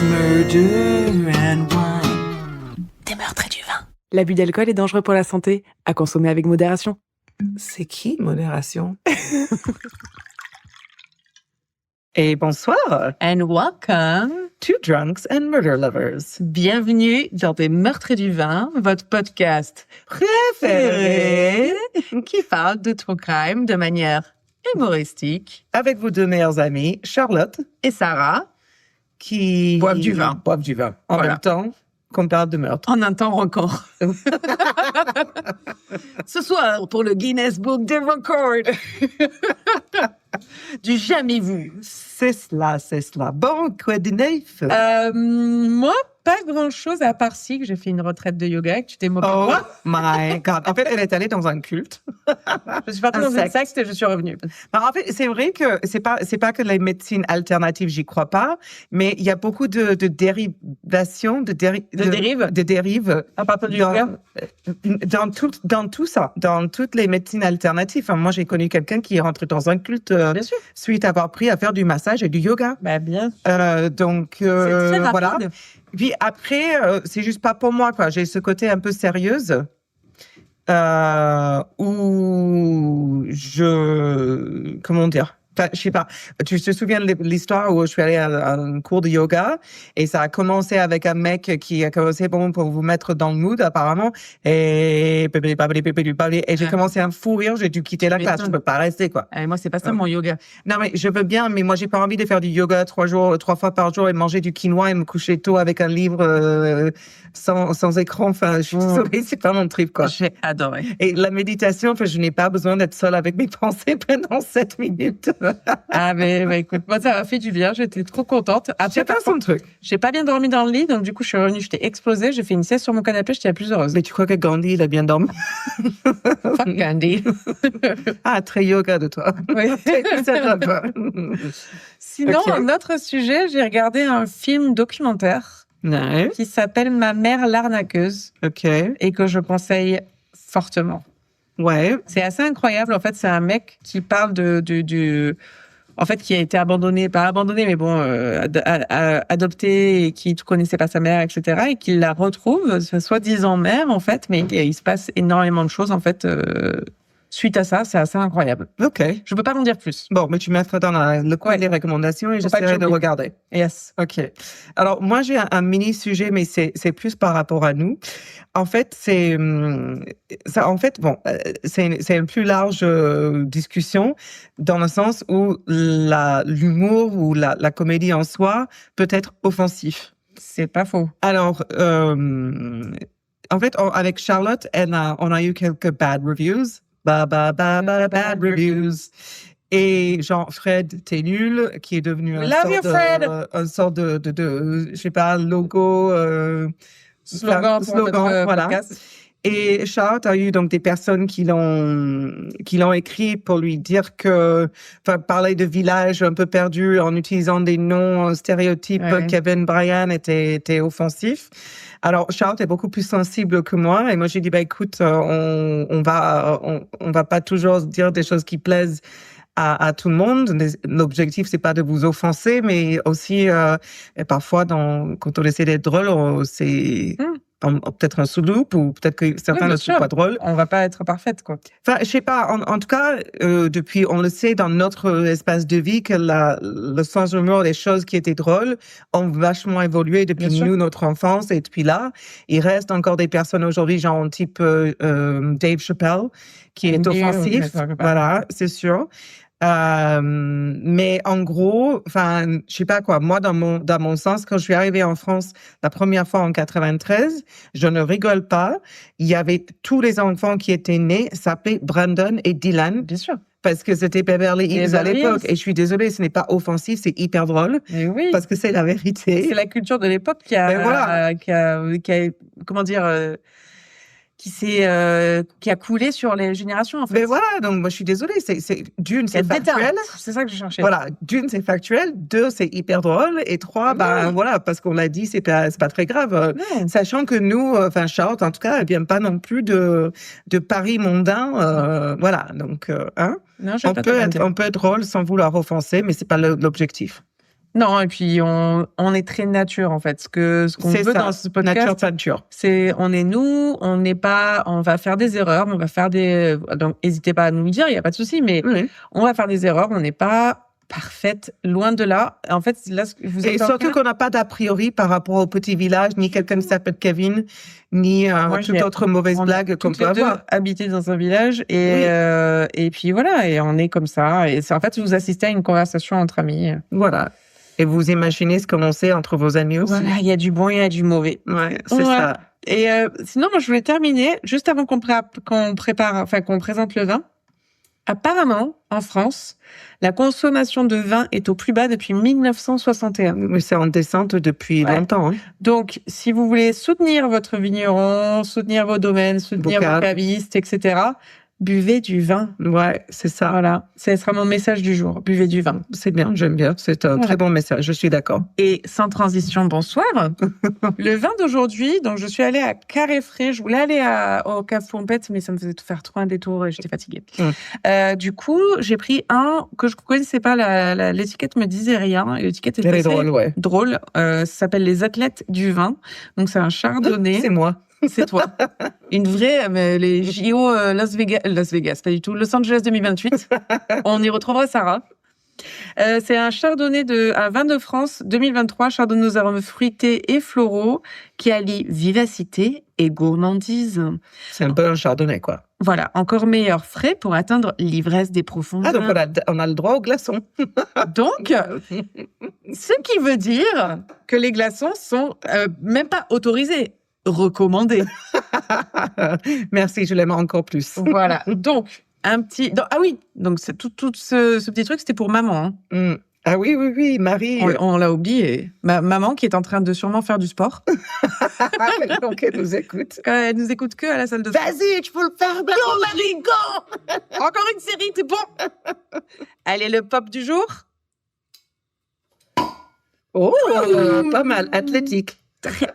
It's murder and wine. Des meurtres et du vin. L'abus d'alcool est dangereux pour la santé, à consommer avec modération. C'est qui, modération? Et bonsoir. And welcome. To Drunks and Murder Lovers. Bienvenue dans Des meurtres et du vin, votre podcast Préféré. qui parle de true crime de manière humoristique. Avec vos deux meilleures amies, Charlotte Et Sarah, qui boivent du vin. Boivent du vin. En Voilà. même temps qu'on parle de meurtre. En un temps record. Ce soir, pour le Guinness Book des Records. Du jamais vu. C'est cela. Bon, quoi de neuf? Moi, pas grand-chose à part si que j'ai fait une retraite de yoga et que tu t'es moqué de Oh moi. my God. En fait, elle est allée dans un culte. Je suis partie Un dans une secte. secte et je suis revenue. Alors, en fait, c'est vrai que c'est pas que les médecines alternatives, j'y crois pas, mais il y a beaucoup de dérivations, de dérives À part du yoga. dans tout ça, dans toutes les médecines alternatives. Enfin, moi, j'ai connu quelqu'un qui est rentré dans un culte Bien sûr. suite à avoir appris à faire du massage et du yoga. Bah bien. Donc, C'est très rapide. voilà. Puis après, c'est juste pas pour moi, quoi. J'ai ce côté un peu sérieuse où comment dire? Enfin, je sais pas. Tu te souviens de l'histoire où je suis allée à un cours de yoga et ça a commencé avec un mec qui a commencé pour vous mettre dans le mood apparemment et j'ai commencé à me fou rire, j'ai dû quitter la classe, je peux pas rester quoi. Moi, c'est pas ça mon yoga. Non mais je veux bien, mais moi j'ai pas envie de faire du yoga 3 fois par jour et manger du quinoa et me coucher tôt avec un livre sans écran. Enfin, je suis désolée, c'est pas mon trip quoi. J'ai adoré. Et la méditation, enfin, je n'ai pas besoin d'être seule avec mes pensées pendant 7 minutes. Ah, mais écoute, moi, ça m'a fait du bien. J'étais trop contente. Après, C'est pas son truc. j'ai pas bien dormi dans le lit. Donc, du coup, je suis revenue, j'étais explosée. J'ai fait une sieste sur mon canapé. J'étais la plus heureuse. Mais tu crois que Gandhi, il a bien dormi? Fuck Candy. Ah, très yoga de toi. Oui. Sinon, Ok. un autre sujet, j'ai regardé un film documentaire Ouais, qui s'appelle Ma mère l'arnaqueuse ok. et que je conseille fortement. Ouais, C'est assez incroyable. En fait, c'est un mec qui parle en fait, qui a été abandonné, pas abandonné, mais bon, adopté et qui ne connaissait pas sa mère, etc. Et qui la retrouve, soi-disant mère, en fait, mais il se passe énormément de choses, en fait, suite à ça. C'est assez incroyable. ok. Je peux pas en dire plus. Bon, mais tu mettras dans le coin les recommandations et Faut pas que j'essaierai de j'oublie. regarder. Yes. Ok. Alors, moi, j'ai un mini sujet, mais c'est plus par rapport à nous. En fait, c'est une plus large discussion dans le sens où l'humour ou la comédie en soi peut être offensif. C'est pas faux. Alors, en fait, avec Charlotte, on a eu quelques bad reviews. Bad reviews. Et genre, Fred, t'es nul, qui est devenu un sort de, je sais pas, logo, Slogan pour notre voilà. podcast. Et Charlotte a eu donc des personnes qui l'ont écrit pour lui dire parler de village un peu perdu en utilisant des noms stéréotypes. Ouais. Kevin Bryan était offensif. Alors Charlotte est beaucoup plus sensible que moi et moi j'ai dit écoute, on va pas toujours dire des choses qui plaisent à tout le monde. L'objectif, c'est pas de vous offenser, mais aussi, parfois, quand on essaie d'être drôle, c'est peut-être un sous-loupe ou peut-être que certains ne sont pas drôles. On va pas être parfaite, quoi. Enfin, je sais pas. En tout cas, depuis, on le sait dans notre espace de vie que le sens de l'humour, les choses qui étaient drôles ont vachement évolué depuis notre enfance et depuis là. Il reste encore des personnes aujourd'hui, genre type Dave Chappelle, qui est offensif. Voilà, c'est sûr. Mais en gros, enfin, je sais pas quoi. Moi, dans mon sens, quand je suis arrivée en France la première fois en 93, je ne rigole pas. Il y avait tous les enfants qui étaient nés s'appelaient Brandon et Dylan. Bien sûr. Parce que c'était Beverly Hills à l'époque. Et je suis désolée, ce n'est pas offensif, c'est hyper drôle. Mais oui. Parce que c'est la vérité. C'est la culture de l'époque qui a, comment dire, qui a coulé sur les générations, en fait. Mais voilà, donc moi je suis désolée, d'une, c'est factuel. C'est ça que je cherchais. Voilà, d'une, c'est factuel, deux, c'est hyper drôle, et trois, voilà, parce qu'on l'a dit, c'est pas très grave. Non. Sachant que nous, enfin Charlotte, en tout cas, elle vient pas non plus de Paris mondain, voilà, donc, hein. Non, On peut être drôle sans vouloir offenser, mais c'est pas l'objectif. Non, et puis on est très nature, en fait. Ce qu'on C'est veut ça, dans ce podcast, nature peinture. on est nous, on va faire des erreurs, donc n'hésitez pas à nous le dire, il y a pas de souci, mais on va faire des erreurs, on n'est pas parfaite, loin de là. En fait, là, vous êtes Et surtout qu'on n'a pas d'a priori par rapport au petit village, ni quelqu'un qui s'appelle Kevin, ni toute autre mauvaise blague qu'on peut avoir. Habiter dans un village et puis voilà, et on est comme ça. Et c'est en fait, vous assistez à une conversation entre amis. Voilà. Et vous imaginez ce qu'on sait entre vos amis aussi. Voilà, il y a du bon et il y a du mauvais. Ouais, c'est ça. Et sinon, moi, je voulais terminer juste avant qu'on présente le vin. Apparemment, en France, la consommation de vin est au plus bas depuis 1961. Mais c'est en descente depuis longtemps. Hein. Donc, si vous voulez soutenir votre vigneron, soutenir vos domaines, soutenir vos cavistes, etc., buvez du vin. Ouais, c'est ça. Voilà, ce sera mon message du jour. Buvez du vin. C'est bien, j'aime bien. C'est un très bon message, je suis d'accord. Et sans transition, bonsoir. Le vin d'aujourd'hui, donc je suis allée à Carré-Frais. Je voulais aller au Cave Pompette, mais ça me faisait faire trop un détour et j'étais fatiguée. Du coup, j'ai pris un que je connaissais pas. L'étiquette me disait rien. L'étiquette était assez drôle. Ça s'appelle les athlètes du vin. Donc c'est un chardonnay. C'est moi. C'est toi. Une vraie, les JO Las Vegas, pas du tout. Los Angeles 2028. On y retrouvera Sarah. C'est un chardonnay un vin de France 2023, chardonnay aux arômes fruités et floraux, qui allie vivacité et gourmandise. C'est un peu un chardonnay, quoi. Voilà, encore meilleur frais pour atteindre l'ivresse des profondeurs. Ah, donc on a le droit aux glaçons. Donc, ce qui veut dire que les glaçons sont même pas autorisés. Recommandé. Merci, je l'aime encore plus. Voilà. Donc, donc c'est tout ce petit truc, c'était pour maman. Hein. Ah oui, Marie. On l'a oublié. Maman qui est en train de sûrement faire du sport. Donc elle nous écoute. Elle nous écoute que à la salle de sport. Vas-y, tu peux le faire. Go, Marie, go. Encore une série, t'es bon. Allez, le pop du jour. Oh, pas mal, athlétique.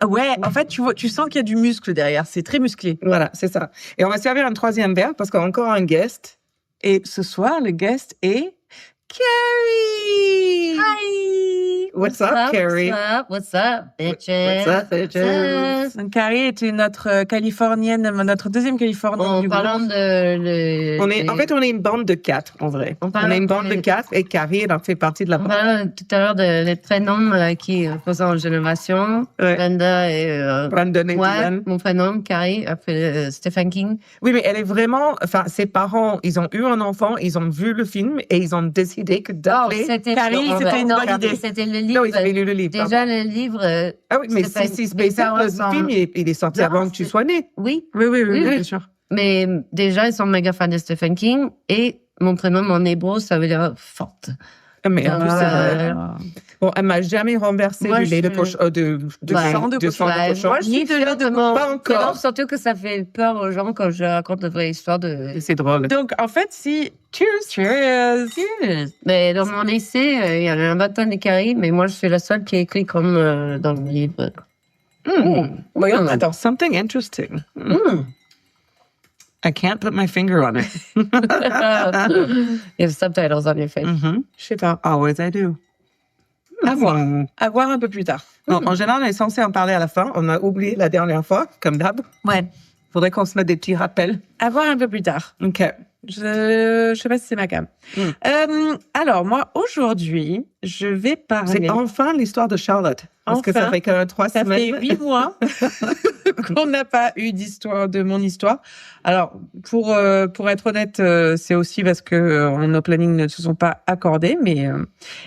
Ouais, en fait, tu sens qu'il y a du muscle derrière. C'est très musclé. Voilà, c'est ça. Et on va servir un troisième verre parce qu'on a encore un guest. Et ce soir, le guest est Carrie. Hi. What's up, Carrie? What's up, bitches? What's up, bitches? Donc, Carrie était notre Californienne, notre deuxième Californienne du groupe. On est une bande de 4, en vrai. On est une bande de 4 et Carrie, elle en fait partie de la bande. On parlait tout à l'heure des prénoms qui faisaient en génération. Brenda et... Brandon et Dylan. Mon prénom, Carrie, après Stephen King. Oui, mais elle est vraiment... Enfin, ses parents, ils ont eu un enfant, ils ont vu le film et ils ont décidé que d'appeler... Carrie, c'était une bonne idée. C'était le livre. Non, ils avaient lu le livre. Déjà, le livre... Ah oui, mais si spécial, le film, il est sorti avant que tu sois née. Oui, oui, bien sûr. Mais déjà, ils sont méga fans de Stephen King et mon prénom en hébreu, ça veut dire forte. Mais en plus, c'est vrai. Bon, elle m'a jamais renversé du lait de cochon, de sang de cochon. Ni de lait de mort. Pas encore. Surtout que ça fait peur aux gens quand je raconte la vraie histoire de... C'est drôle. Donc, en fait, Cheers. Mais dans mon essai, il y en a un bâton de Carrie, mais moi, je suis la seule qui a écrit comme dans le livre. Attends, something interesting. I can't put my finger on it. You have subtitles on your face. Je sais pas. Always I do. À voir un peu plus tard. Non, en général, on est censé en parler à la fin. On a oublié la dernière fois, comme d'hab. Ouais. Faudrait qu'on se mette des petits rappels. À voir un peu plus tard. OK. Je sais pas si c'est ma cam. Alors, moi, aujourd'hui, je vais parler... C'est enfin l'histoire de Charlotte. Parce que ça fait que 3 semaines. Ça fait 8 mois qu'on n'a pas eu de mon histoire. Alors, pour être honnête, c'est aussi parce que nos plannings ne se sont pas accordés,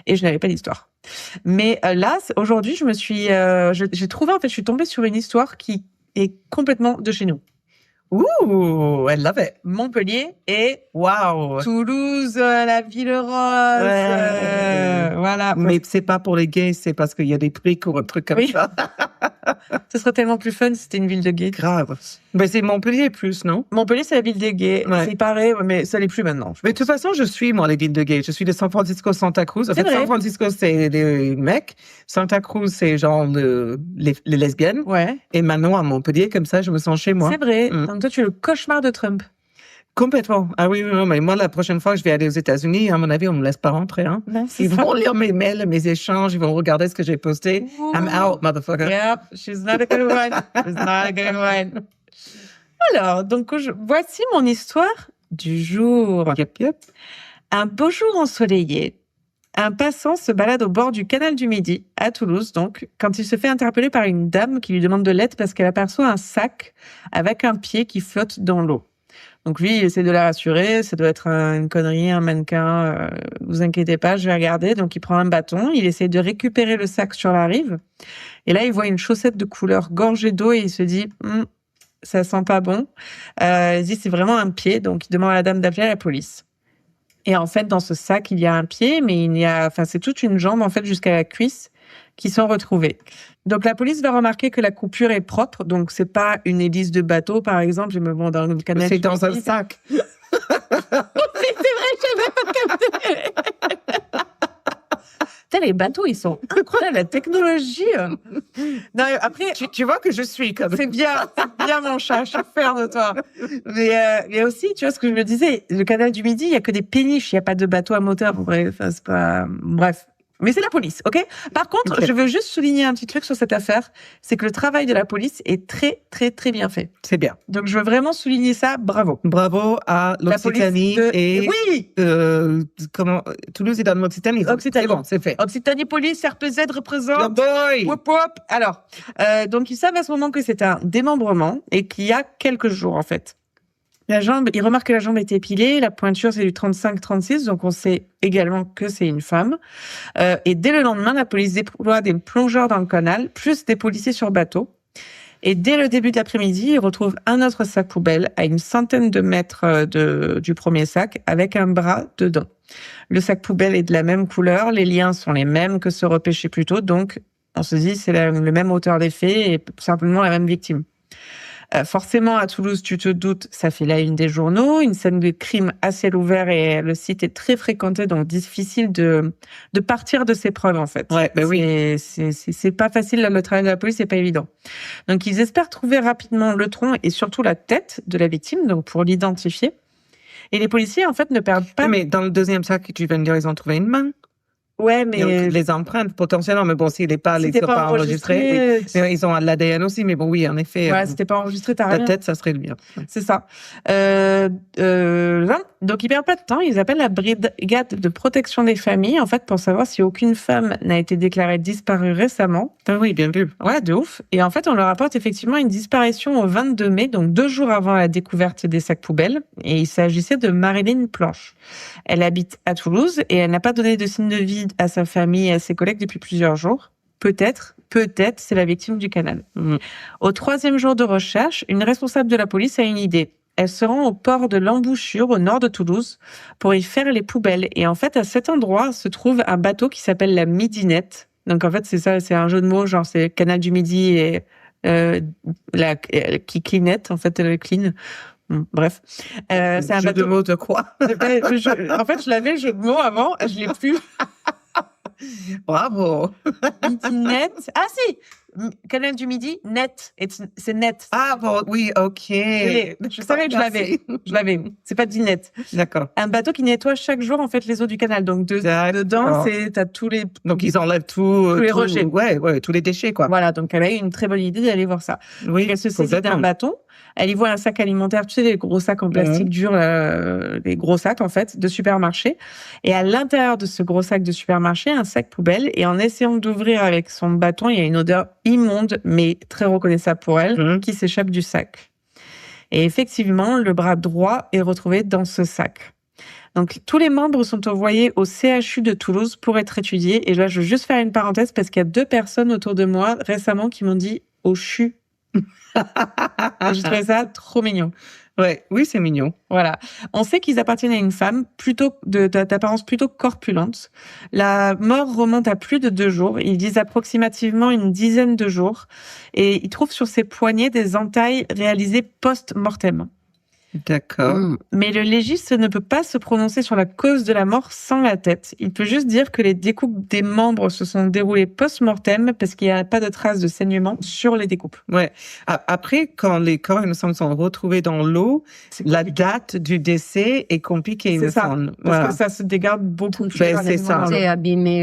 et je n'avais pas d'histoire. Mais là, aujourd'hui, j'ai trouvé, en fait, je suis tombée sur une histoire qui est complètement de chez nous. Ouh, I love it. Montpellier et wow. Toulouse, la ville rose. Voilà. Mais c'est pas pour les gays, c'est parce qu'il y a des prix ou un truc comme ça. Ce serait tellement plus fun si c'était une ville de gays. Grave. Mais c'est Montpellier plus, non? Montpellier, c'est la ville des gays. Ouais. C'est pareil, mais ça l'est plus maintenant. Mais de toute façon, je suis, moi, les villes de gays. Je suis de San Francisco, Santa Cruz. En fait, San Francisco, c'est les mecs. Santa Cruz, c'est genre les lesbiennes. Ouais. Et maintenant, à Montpellier, comme ça, je me sens chez moi. C'est vrai. Donc, toi, tu es le cauchemar de Trump. Complètement. Ah oui, non, mais moi, la prochaine fois que je vais aller aux États-Unis, à mon avis, on me laisse pas rentrer, hein. Non, c'est Ils ça. vont lire mes mails, mes échanges, ils vont regarder ce que j'ai posté. I'm out, motherfucker. Yep, she's not a good one. She's not a good one. Alors, donc, voici mon histoire du jour. Yep, yep. Un beau jour ensoleillé, un passant se balade au bord du canal du Midi, à Toulouse, donc, quand il se fait interpeller par une dame qui lui demande de l'aide parce qu'elle aperçoit un sac avec un pied qui flotte dans l'eau. Donc lui, il essaie de la rassurer, ça doit être une connerie, un mannequin, vous inquiétez pas, je vais regarder. Donc il prend un bâton, il essaie de récupérer le sac sur la rive. Et là, il voit une chaussette de couleur gorgée d'eau et il se dit, ça sent pas bon. Il dit, c'est vraiment un pied, donc il demande à la dame d'appeler la police. Et en fait, dans ce sac, il y a un pied, mais c'est toute une jambe, en fait, jusqu'à la cuisse, qui sont retrouvées. Donc, la police va remarquer que la coupure est propre. Donc, c'est pas une hélice de bateau, par exemple. Je me vois dans le canal. C'est dans un sac. C'est vrai, j'avais pas capté. Putain, les bateaux, ils sont incroyables, la technologie. Non, après, Tu vois que je suis comme c'est bien mon chat, je suis fière de toi. Mais aussi, tu vois ce que je me disais, le canal du Midi, il y a que des péniches, il y a pas de bateau à moteur. Bref, c'est pas, bref. Mais c'est la police, ok? Par contre, Ok. je veux juste souligner un petit truc sur cette affaire, c'est que le travail de la police est très, très, très bien fait. C'est bien. Donc, je veux vraiment souligner ça, bravo. Bravo à La police l'Occitanie et Oui! Toulouse est dans l'Occitanie. Occitanie. C'est bon, c'est fait. Occitanie Police, RPZ représente. Good boy! Wop, wop. Alors, donc ils savent à ce moment que c'est un démembrement et qu'il y a quelques jours, en fait. La jambe, ils remarquent que la jambe est épilée, la pointure c'est du 35-36, donc on sait également que c'est une femme. Et dès le lendemain, la police déploie des plongeurs dans le canal, plus des policiers sur bateau. Et dès le début de l'après-midi, ils retrouvent un autre sac poubelle à une centaine de mètres du premier sac, avec un bras dedans. Le sac poubelle est de la même couleur, les liens sont les mêmes que ceux repêchés plus tôt, donc on se dit c'est le même auteur des faits et simplement la même victime. Forcément, à Toulouse, tu te doutes, ça fait la une des journaux, une scène de crime à ciel ouvert et le site est très fréquenté, donc difficile de partir de ses preuves, en fait. Ouais, ben oui. C'est pas facile, le travail de la police, c'est pas évident. Donc, ils espèrent trouver rapidement le tronc et surtout la tête de la victime, donc pour l'identifier. Et les policiers, en fait, ne perdent pas... Mais dans le deuxième sac, tu viens de dire, ils ont trouvé une main. Ouais, Mais mais... les empreintes, potentiellement, mais bon, s'il n'est pas, Si ils t'es sont pas enregistrés. Mais ils ont l'ADN aussi, mais bon, oui, en effet. Voilà, si t'es pas enregistré, t'as rien. La tête, ça serait le bien. C'est ça. Donc, ils perdent pas de temps. Ils appellent la brigade de protection des familles, en fait, pour savoir si aucune femme n'a été déclarée disparue récemment. Ah oui, bien vu. Ouais, de ouf. Et en fait, on leur rapporte effectivement une disparition au 22 mai, donc 2 jours avant la découverte des sacs poubelles. Et il s'agissait de Marilyn Planche. Elle habite à Toulouse et elle n'a pas donné de signe de vie à sa famille et à ses collègues depuis plusieurs jours. Peut-être, c'est la victime du canal. Au 3e jour de recherche, une responsable de la police a une idée. Elle se rend au port de l'Embouchure, au nord de Toulouse, pour y faire les poubelles. Et en fait, à cet endroit se trouve un bateau qui s'appelle la Midinette. Donc en fait, c'est ça, c'est un jeu de mots, genre c'est Canal du Midi et qui cleanette, en fait, elle clean. Bref, c'est un jeu bateau de mots de quoi? En fait, je l'avais le jeu de mots avant, je l'ai plus. Bravo. Midinette. Ah si, Canal du Midi, net. C'est net. Ah bon, oui, ok. Je savais que je l'avais. Je l'avais. C'est pas dinette. D'accord. Un bateau qui nettoie chaque jour en fait les eaux du canal. Donc dedans, t'as tous les. Donc ils enlèvent tous les rejets. Ouais, tous les déchets quoi. Voilà, donc elle a eu une très bonne idée d'aller voir ça. Oui. Elle se saisit d'un bâton. Elle y voit un sac alimentaire, tu sais, les gros sacs en plastique dur, les gros sacs, en fait, de supermarché. Et à l'intérieur de ce gros sac de supermarché, un sac poubelle. Et en essayant d'ouvrir avec son bâton, il y a une odeur immonde, mais très reconnaissable pour elle, qui s'échappe du sac. Et effectivement, le bras droit est retrouvé dans ce sac. Donc, tous les membres sont envoyés au CHU de Toulouse pour être étudiés. Et là, je veux juste faire une parenthèse parce qu'il y a 2 personnes autour de moi récemment qui m'ont dit « au CHU ». J'ai trouvé ça trop mignon. Ouais, oui, c'est mignon. Voilà. On sait qu'ils appartiennent à une femme d'apparence plutôt corpulente. La mort remonte à plus de 2 jours. Ils disent approximativement une dizaine de jours. Et ils trouvent sur ses poignets des entailles réalisées post-mortem. D'accord. Mais le légiste ne peut pas se prononcer sur la cause de la mort sans la tête. Il peut juste dire que les découpes des membres se sont déroulées post-mortem parce qu'il n'y a pas de traces de saignement sur les découpes. Ouais. Après, quand les corps, il me semble, sont retrouvés dans l'eau, la date du décès est compliquée, il me C'est ça. semble. Parce Voilà. que ça se dégarde beaucoup plus Ben, rapidement c'est ça. dans l'eau. C'est abîmé.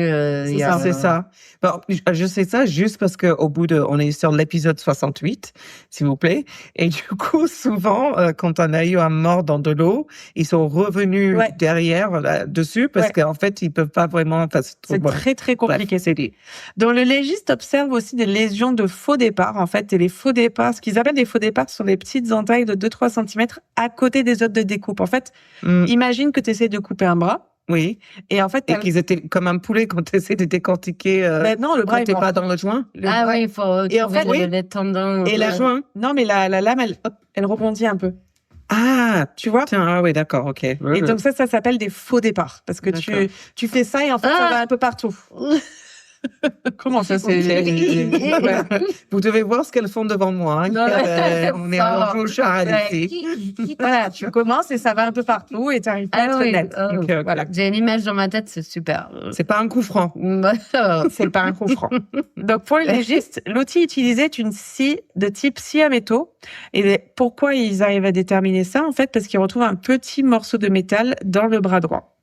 il y a- C'est ça. Bon, je sais ça juste parce que on est sur l'épisode 68, s'il vous plaît. Et du coup, souvent, quand on a eu un mort dans de l'eau, ils sont revenus Ouais. derrière, dessus, parce Ouais. qu'en fait, ils peuvent pas vraiment, enfin, C'est voilà. très, très compliqué. Bref, c'est dit. Donc, le légiste observe aussi des lésions de faux départ, en fait. Et les faux départs, ce qu'ils appellent des faux départs, sont des petites entailles de 2-3 cm à côté des os de découpe. En fait, imagine que tu essaies de couper un bras. Oui. Et en fait, Et qu'ils étaient comme un poulet quand tu essaies de décortiquer, ben non, le bras, quand il t'es mord. pas dans le joint. Ah oui, il faut Et en fait, trouver oui. les tendons. Et la joint. Non, mais la lame, elle rebondit un peu. Ah, Tu vois? tiens, ah oui, d'accord, ok. Et donc ça s'appelle des faux départs. Parce que D'accord. tu fais ça et en fait, ça Ah. va un peu partout. Comment ça, c'est... Ouais. Vous devez voir ce qu'elles font devant moi. Hein. Non, On est en rouge charade ici. Voilà, tu commences et ça va un peu partout et tu arrives pas à Ah être oui, net. oh. Ok, ok. Voilà. J'ai une image dans ma tête, c'est super. C'est pas un coup franc. C'est pas un coup franc. Donc, pour les légistes, l'outil utilisé est une scie de type scie à métaux. Et pourquoi ils arrivent à déterminer ça? En fait, parce qu'ils retrouvent un petit morceau de métal dans le bras droit.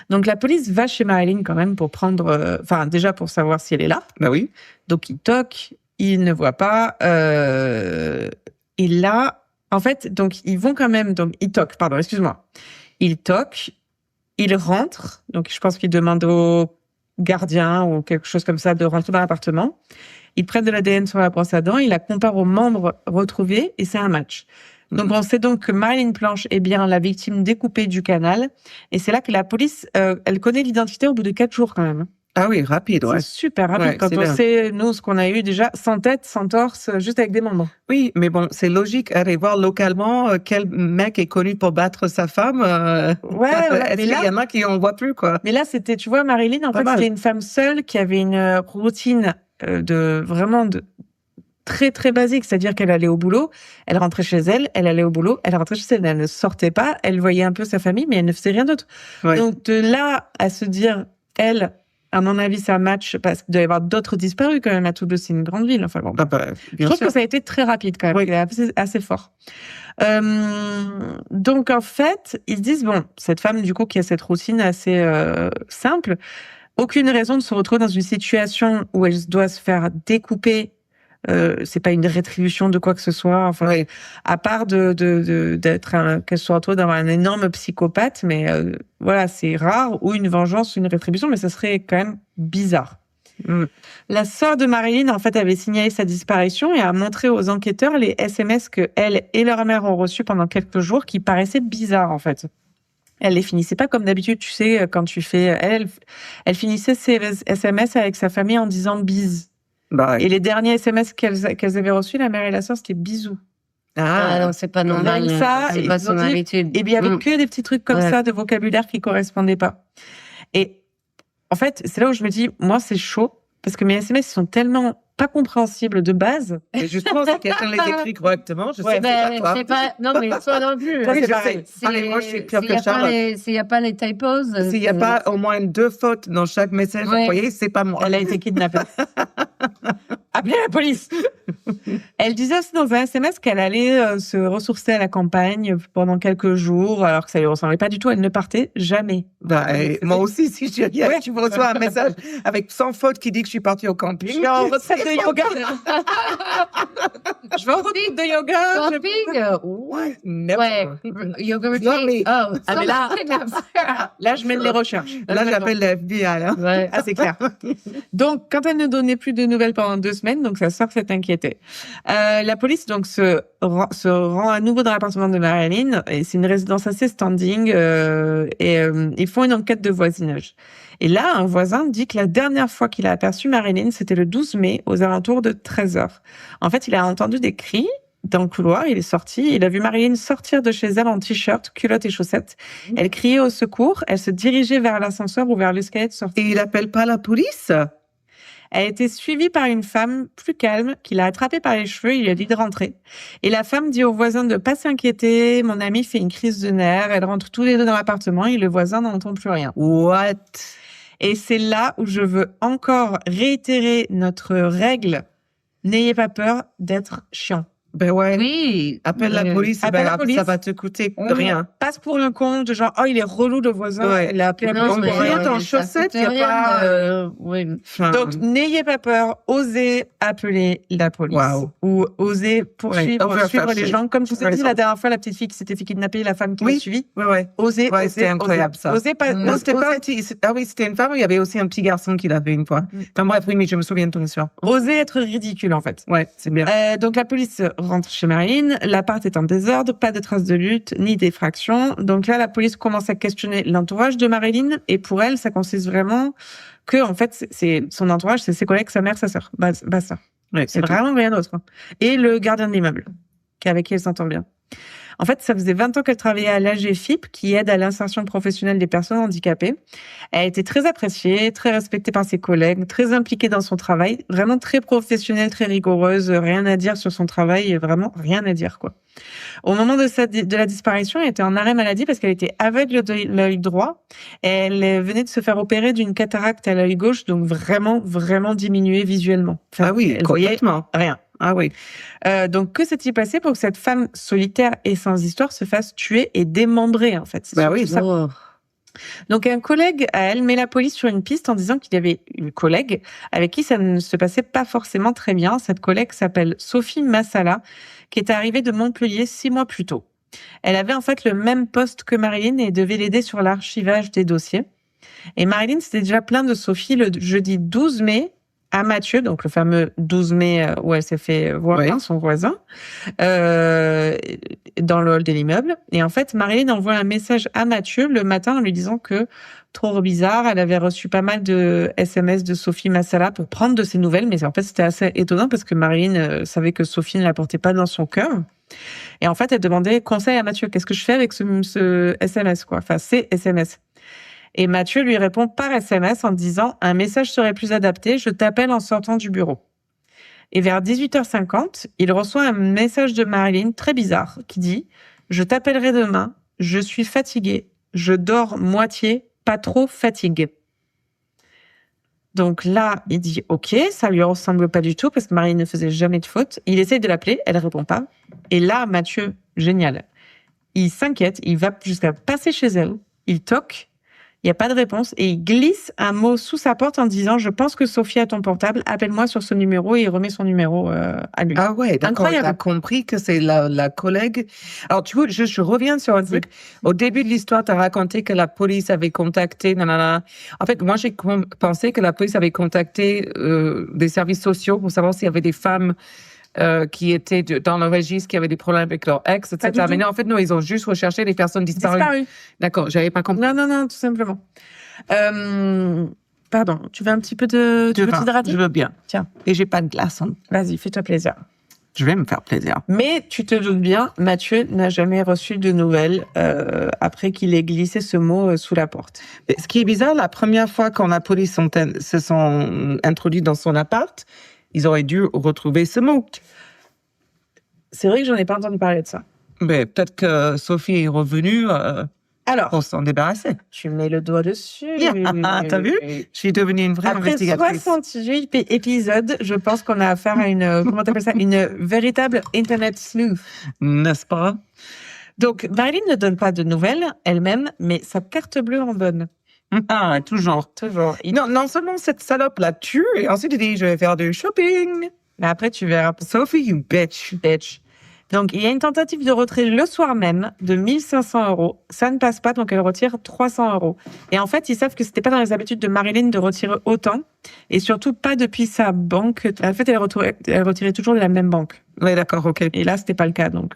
Donc, la police va chez Marilyn quand même pour prendre, déjà pour savoir si elle est là. Bah oui. Donc, il toque, il ne voit pas, et là, en fait, donc, ils vont quand même, donc, il toque, pardon, excuse-moi. Il toque, il rentre, donc, je pense qu'il demande au gardien ou quelque chose comme ça de rentrer dans l'appartement. Ils prennent de l'ADN sur la brosse à dents, ils la comparent aux membres retrouvés et c'est un match. Donc, on sait donc que Marilyn Planche est bien la victime découpée du canal. Et c'est là que la police, elle connaît l'identité au bout de 4 jours quand même. Ah oui, rapide, ouais. C'est super rapide Ouais, quand c'est on bien. sait, nous, ce qu'on a eu déjà, sans tête, sans torse, juste avec des membres. Oui, mais bon, c'est logique. Aller voir localement quel mec est connu pour battre sa femme. Ouais, Est-ce mais qu'il là, y en a qui en voient plus, quoi. mais là, c'était, tu vois, Marilyn, en Pas fait, mal. c'était une femme seule qui avait une routine de très, très basique. C'est-à-dire qu'elle allait au boulot, elle rentrait chez elle, elle allait au boulot, elle rentrait chez elle, elle ne sortait pas, elle voyait un peu sa famille, mais elle ne faisait rien d'autre. Ouais. Donc, de là à se dire, elle, à mon avis, ça match parce qu'il doit y avoir d'autres disparus quand même à Toulouse, c'est une grande ville. Enfin bon. Ah bah, Je bien trouve sûr. que ça a été très rapide quand même. Oui. Il est assez fort. Donc en fait, ils se disent bon, cette femme du coup qui a cette routine assez simple, aucune raison de se retrouver dans une situation où elle doit se faire découper. C'est pas une rétribution de quoi que ce soit. Enfin, Oui. à part qu'elle se retrouve d'avoir un énorme psychopathe, mais voilà, c'est rare, ou une vengeance, ou une rétribution, mais ça serait quand même bizarre. Mm. La sœur de Marilyn, en fait, avait signalé sa disparition et a montré aux enquêteurs les SMS que elle et leur mère ont reçus pendant quelques jours qui paraissaient bizarres, en fait. Elle les finissait pas comme d'habitude, tu sais, quand tu fais... Elle finissait ses SMS avec sa famille en disant bise. Bah, Et les derniers SMS qu'elles avaient reçus, la mère et la sœur, c'était bisous. Ah non, c'est pas normal. Même ça, c'est ils pas ont son dit- habitude. Et bien, il y avait Mm. que des petits trucs comme Ouais. ça de vocabulaire qui correspondaient pas. Et en fait, c'est là où je me dis, moi, c'est chaud, parce que mes SMS sont tellement pas compréhensibles de base. et justement, si quelqu'un les écrit correctement, je sais Ouais, que c'est Ben, pas toi. c'est pas... Non, mais toi non plus. Toi, Oui, c'est je pareil. sais. Allez, moi, je suis pire S'il que y a pas Charlotte. S'il n'y a pas les typos... S'il n'y a pas au moins 2 fautes dans chaque message Ouais. envoyé, c'est pas moi. Elle a été kidnappée. Appelez la police. Elle disait aussi dans un SMS qu'elle allait se ressourcer à la campagne pendant quelques jours, alors que ça lui ressemblait pas du tout. Elle ne partait jamais. Bah, et moi aussi, si je dis, Ouais. tu me reçois un message avec 100 fautes qui dit que je suis partie au camping. Je vais en retraite de yoga. Je vais en retraite de yoga. Je- Camping Ouais, n'importe Ouais. quoi. Yoga Non, retreat. mais- Oh, Ah, mais là, je mène les recherches. Là, j'appelle le FBI, là. Ouais. Ah, c'est clair. Donc, quand elle ne donnait plus de nouvelles pendant 2 semaines, donc sa sœur s'est inquiétée. La police donc se rend à nouveau dans l'appartement de Marilyn, et c'est une résidence assez standing, ils font une enquête de voisinage. Et là, un voisin dit que la dernière fois qu'il a aperçu Marilyn, c'était le 12 mai, aux alentours de 13h. En fait, il a entendu des cris dans le couloir, il est sorti, il a vu Marilyn sortir de chez elle en t-shirt, culotte et chaussettes. Elle criait au secours, elle se dirigeait vers l'ascenseur ou vers l'escalier de sortie. Et il appelle pas la police? Elle a été suivie par une femme plus calme qui l'a attrapée par les cheveux. Il lui a dit de rentrer. Et la femme dit aux voisins de pas s'inquiéter. Mon amie fait une crise de nerfs. Elle rentre tous les deux dans l'appartement et le voisin n'entend plus rien. What? Et c'est là où je veux encore réitérer notre règle. N'ayez pas peur d'être chiant. Ben ouais. Oui. Appelle la police, Appelle la police. ça va te coûter rien. Passe pour le con de genre, oh, il est relou le voisin. Ouais. Elle a appelé la Non, police. mais rien en ça chaussettes, coûte y a rien, pas- oui. Enfin, Donc, n'ayez pas peur, osez appeler la police. Waouh. Ou osez poursuivre, Ouais, suivre les overfashion. gens. Comme je vous ai dit Raison. la dernière fois, la petite fille qui s'était fait kidnapper, la femme qui Oui. l'a suivie. ouais. Osez, Ouais, osez, c'était incroyable, osez. ça. Osez pas, Non, Non, osez- c'était pas osez- un petit... Ah oui, c'était une femme, il y avait aussi un petit garçon qui l'avait une fois. Enfin bref, oui, mais je me souviens de ton histoire. osez être ridicule, en fait. Ouais, c'est bien. Donc la police rentre chez Marilyn, l'appart est en désordre, pas de traces de lutte ni d'effraction. Donc là, la police commence à questionner l'entourage de Marilyn et pour elle, ça consiste vraiment que en fait, c'est son entourage, c'est ses collègues, sa mère, sa sœur, basta. Ouais, C'est tout. vraiment rien d'autre. Et le gardien de l'immeuble, avec qui elle s'entend bien. En fait, ça faisait 20 ans qu'elle travaillait à l'AGFIP, qui aide à l'insertion professionnelle des personnes handicapées. Elle a été très appréciée, très respectée par ses collègues, très impliquée dans son travail, vraiment très professionnelle, très rigoureuse, rien à dire sur son travail, vraiment rien à dire, quoi. Au moment de la disparition, elle était en arrêt maladie parce qu'elle était aveugle de l'œil droit. Elle venait de se faire opérer d'une cataracte à l'œil gauche, donc vraiment, vraiment diminuée visuellement. Enfin, Ah oui, elle voyait complètement. rien. Ah oui. Donc, que s'est-il passé pour que cette femme solitaire et sans histoire se fasse tuer et démembrer, en fait? C'est Bah oui, surtout ça. Oh. Donc, un collègue à elle met la police sur une piste en disant qu'il y avait une collègue avec qui ça ne se passait pas forcément très bien. Cette collègue s'appelle Sophie Massala, qui est arrivée de Montpellier 6 mois plus tôt. Elle avait en fait le même poste que Marilyn et devait l'aider sur l'archivage des dossiers. Et Marilyn s'était déjà plainte de Sophie le jeudi 12 mai à Mathieu, donc le fameux 12 mai où elle s'est fait voir Oui. par son voisin, dans le hall de l'immeuble. Et en fait, Marilyn envoie un message à Mathieu le matin en lui disant que, trop bizarre, elle avait reçu pas mal de SMS de Sophie Massala pour prendre de ses nouvelles, mais en fait, c'était assez étonnant parce que Marilyn savait que Sophie ne la portait pas dans son cœur. Et en fait, elle demandait conseil à Mathieu. Qu'est-ce que je fais avec ce SMS, quoi? Enfin, ces SMS. Et Mathieu lui répond par SMS en disant « Un message serait plus adapté, je t'appelle en sortant du bureau ». Et vers 18h50, il reçoit un message de Marilyn très bizarre qui dit « Je t'appellerai demain, je suis fatigué, je dors moitié, pas trop fatigue ». Donc là, il dit « Ok, ça lui ressemble pas du tout parce que Marilyn ne faisait jamais de faute ». Il essaye de l'appeler, elle répond pas. Et là, Mathieu, génial, il s'inquiète, il va jusqu'à passer chez elle, il toque. Il n'y a pas de réponse et il glisse un mot sous sa porte en disant « Je pense que Sophie a ton portable, appelle-moi sur ce numéro » et il remet son numéro à lui. Ah ouais, d'accord. Incroyable. Il a compris que c'est la collègue. Alors, tu vois, je reviens sur un truc. Au début de l'histoire, tu as raconté que la police avait contacté, nanana. En fait, moi, j'ai pensé que la police avait contacté des services sociaux pour savoir s'il y avait des femmes qui étaient dans le registre, qui avaient des problèmes avec leur ex, etc. du tout. Mais non, en fait, non, ils ont juste recherché les personnes disparues. Disparu. D'accord, j'avais pas compris. Non, tout simplement. Pardon, tu veux un petit peu de... Tu veux t'hydrater? Je veux bien. Tiens. Et j'ai pas de glaçons. Vas-y, fais-toi plaisir. Je vais me faire plaisir. Mais tu te doutes bien, Mathieu n'a jamais reçu de nouvelles après qu'il ait glissé ce mot sous la porte. Et ce qui est bizarre, la première fois quand la police se sont introduits dans son appart, ils auraient dû retrouver ce mot. C'est vrai que j'en ai pas entendu parler de ça. Mais peut-être que Sophie est revenue Alors, pour s'en débarrasser. tu mets le doigt dessus. T'as vu? Je suis devenue une vraie Après investigatrice. 68 épisodes, je pense qu'on a affaire à une, comment t'appelles ça, une véritable internet sleuth. N'est-ce pas? Donc, Marilyn ne donne pas de nouvelles elle-même, mais sa carte bleue en donne. Ah, toujours. Toujours. Non seulement cette salope la tue, et ensuite il dit, je vais faire du shopping. Mais après, tu verras. Sophie, you bitch. Bitch. Donc, il y a une tentative de retrait le soir même de 1 500 €. Ça ne passe pas, donc elle retire 300 €. Et en fait, ils savent que c'était pas dans les habitudes de Marilyn de retirer autant, et surtout pas depuis sa banque. En fait, elle retirait toujours de la même banque. Oui, d'accord, ok. Et là, c'était pas le cas. Donc,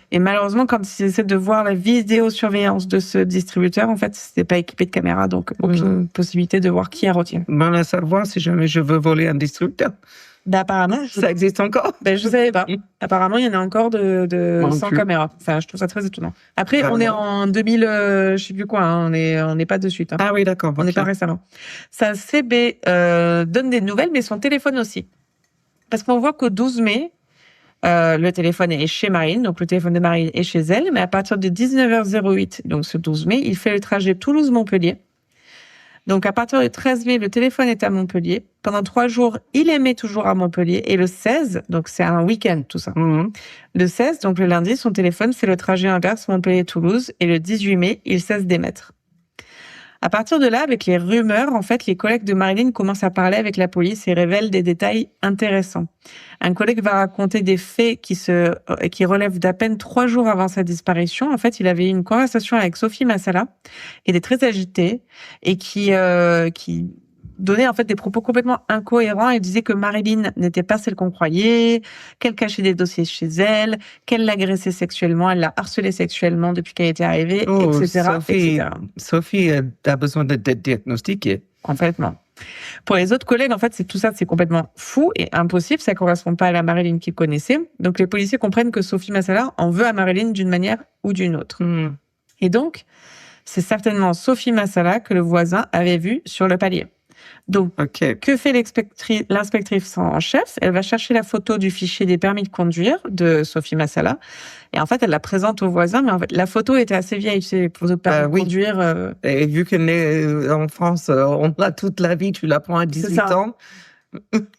Et malheureusement, quand ils essaient de voir la vidéosurveillance de ce distributeur, en fait, c'était pas équipé de caméra, donc aucune possibilité de voir qui a retiré. Bon à savoir si jamais je veux voler un distributeur. Apparemment, Ça existe encore? je savais pas. Apparemment, il y en a encore de Moi non sans plus. caméra. Enfin, je trouve ça très étonnant. Après, Vraiment. on est en 2000, je sais plus quoi, hein, on n'est pas de suite. Hein. Ah oui, d'accord. On n'est ok. pas récemment. Sa CB donne des nouvelles, mais son téléphone aussi. Parce qu'on voit qu'au 12 mai, le téléphone est chez Marine, donc le téléphone de Marine est chez elle, mais à partir de 19h08, donc ce 12 mai, il fait le trajet Toulouse-Montpellier. Donc à partir du 13 mai, le téléphone est à Montpellier. Pendant 3 jours, il émet toujours à Montpellier. Et le 16, donc c'est un week-end tout ça. Mhm. Le 16, donc le lundi, son téléphone fait le trajet inverse Montpellier-Toulouse. Et le 18 mai, il cesse d'émettre. À partir de là, avec les rumeurs, en fait, les collègues de Marilyn commencent à parler avec la police et révèlent des détails intéressants. Un collègue va raconter des faits qui relèvent d'à peine 3 jours avant sa disparition. En fait, il avait eu une conversation avec Sophie Massala, qui était très agitée et qui donnait en fait des propos complètement incohérents. Elle disait que Marilyn n'était pas celle qu'on croyait, qu'elle cachait des dossiers chez elle, qu'elle l'agressait sexuellement, elle l'a harcelée sexuellement depuis qu'elle était arrivée, Oh, etc., Sophie, etc. Sophie a besoin d'être diagnostiquée. Complètement. Pour les autres collègues, en fait, tout ça, c'est complètement fou et impossible. Ça correspond pas à la Marilyn qu'ils connaissaient. Donc, les policiers comprennent que Sophie Massala en veut à Marilyn d'une manière ou d'une autre. Mhm. Et donc, c'est certainement Sophie Massala que le voisin avait vue sur le palier. Donc, Ok. que fait l'inspectrice en chef? Elle va chercher la photo du fichier des permis de conduire de Sophie Massala. Et en fait, elle la présente au voisin. Mais en fait, la photo était assez vieille. Tu sais, les photos de permis de oui. conduire. Et vu qu'elle est en France, on l'a toute la vie, tu l'apprends à 18 ça. ans.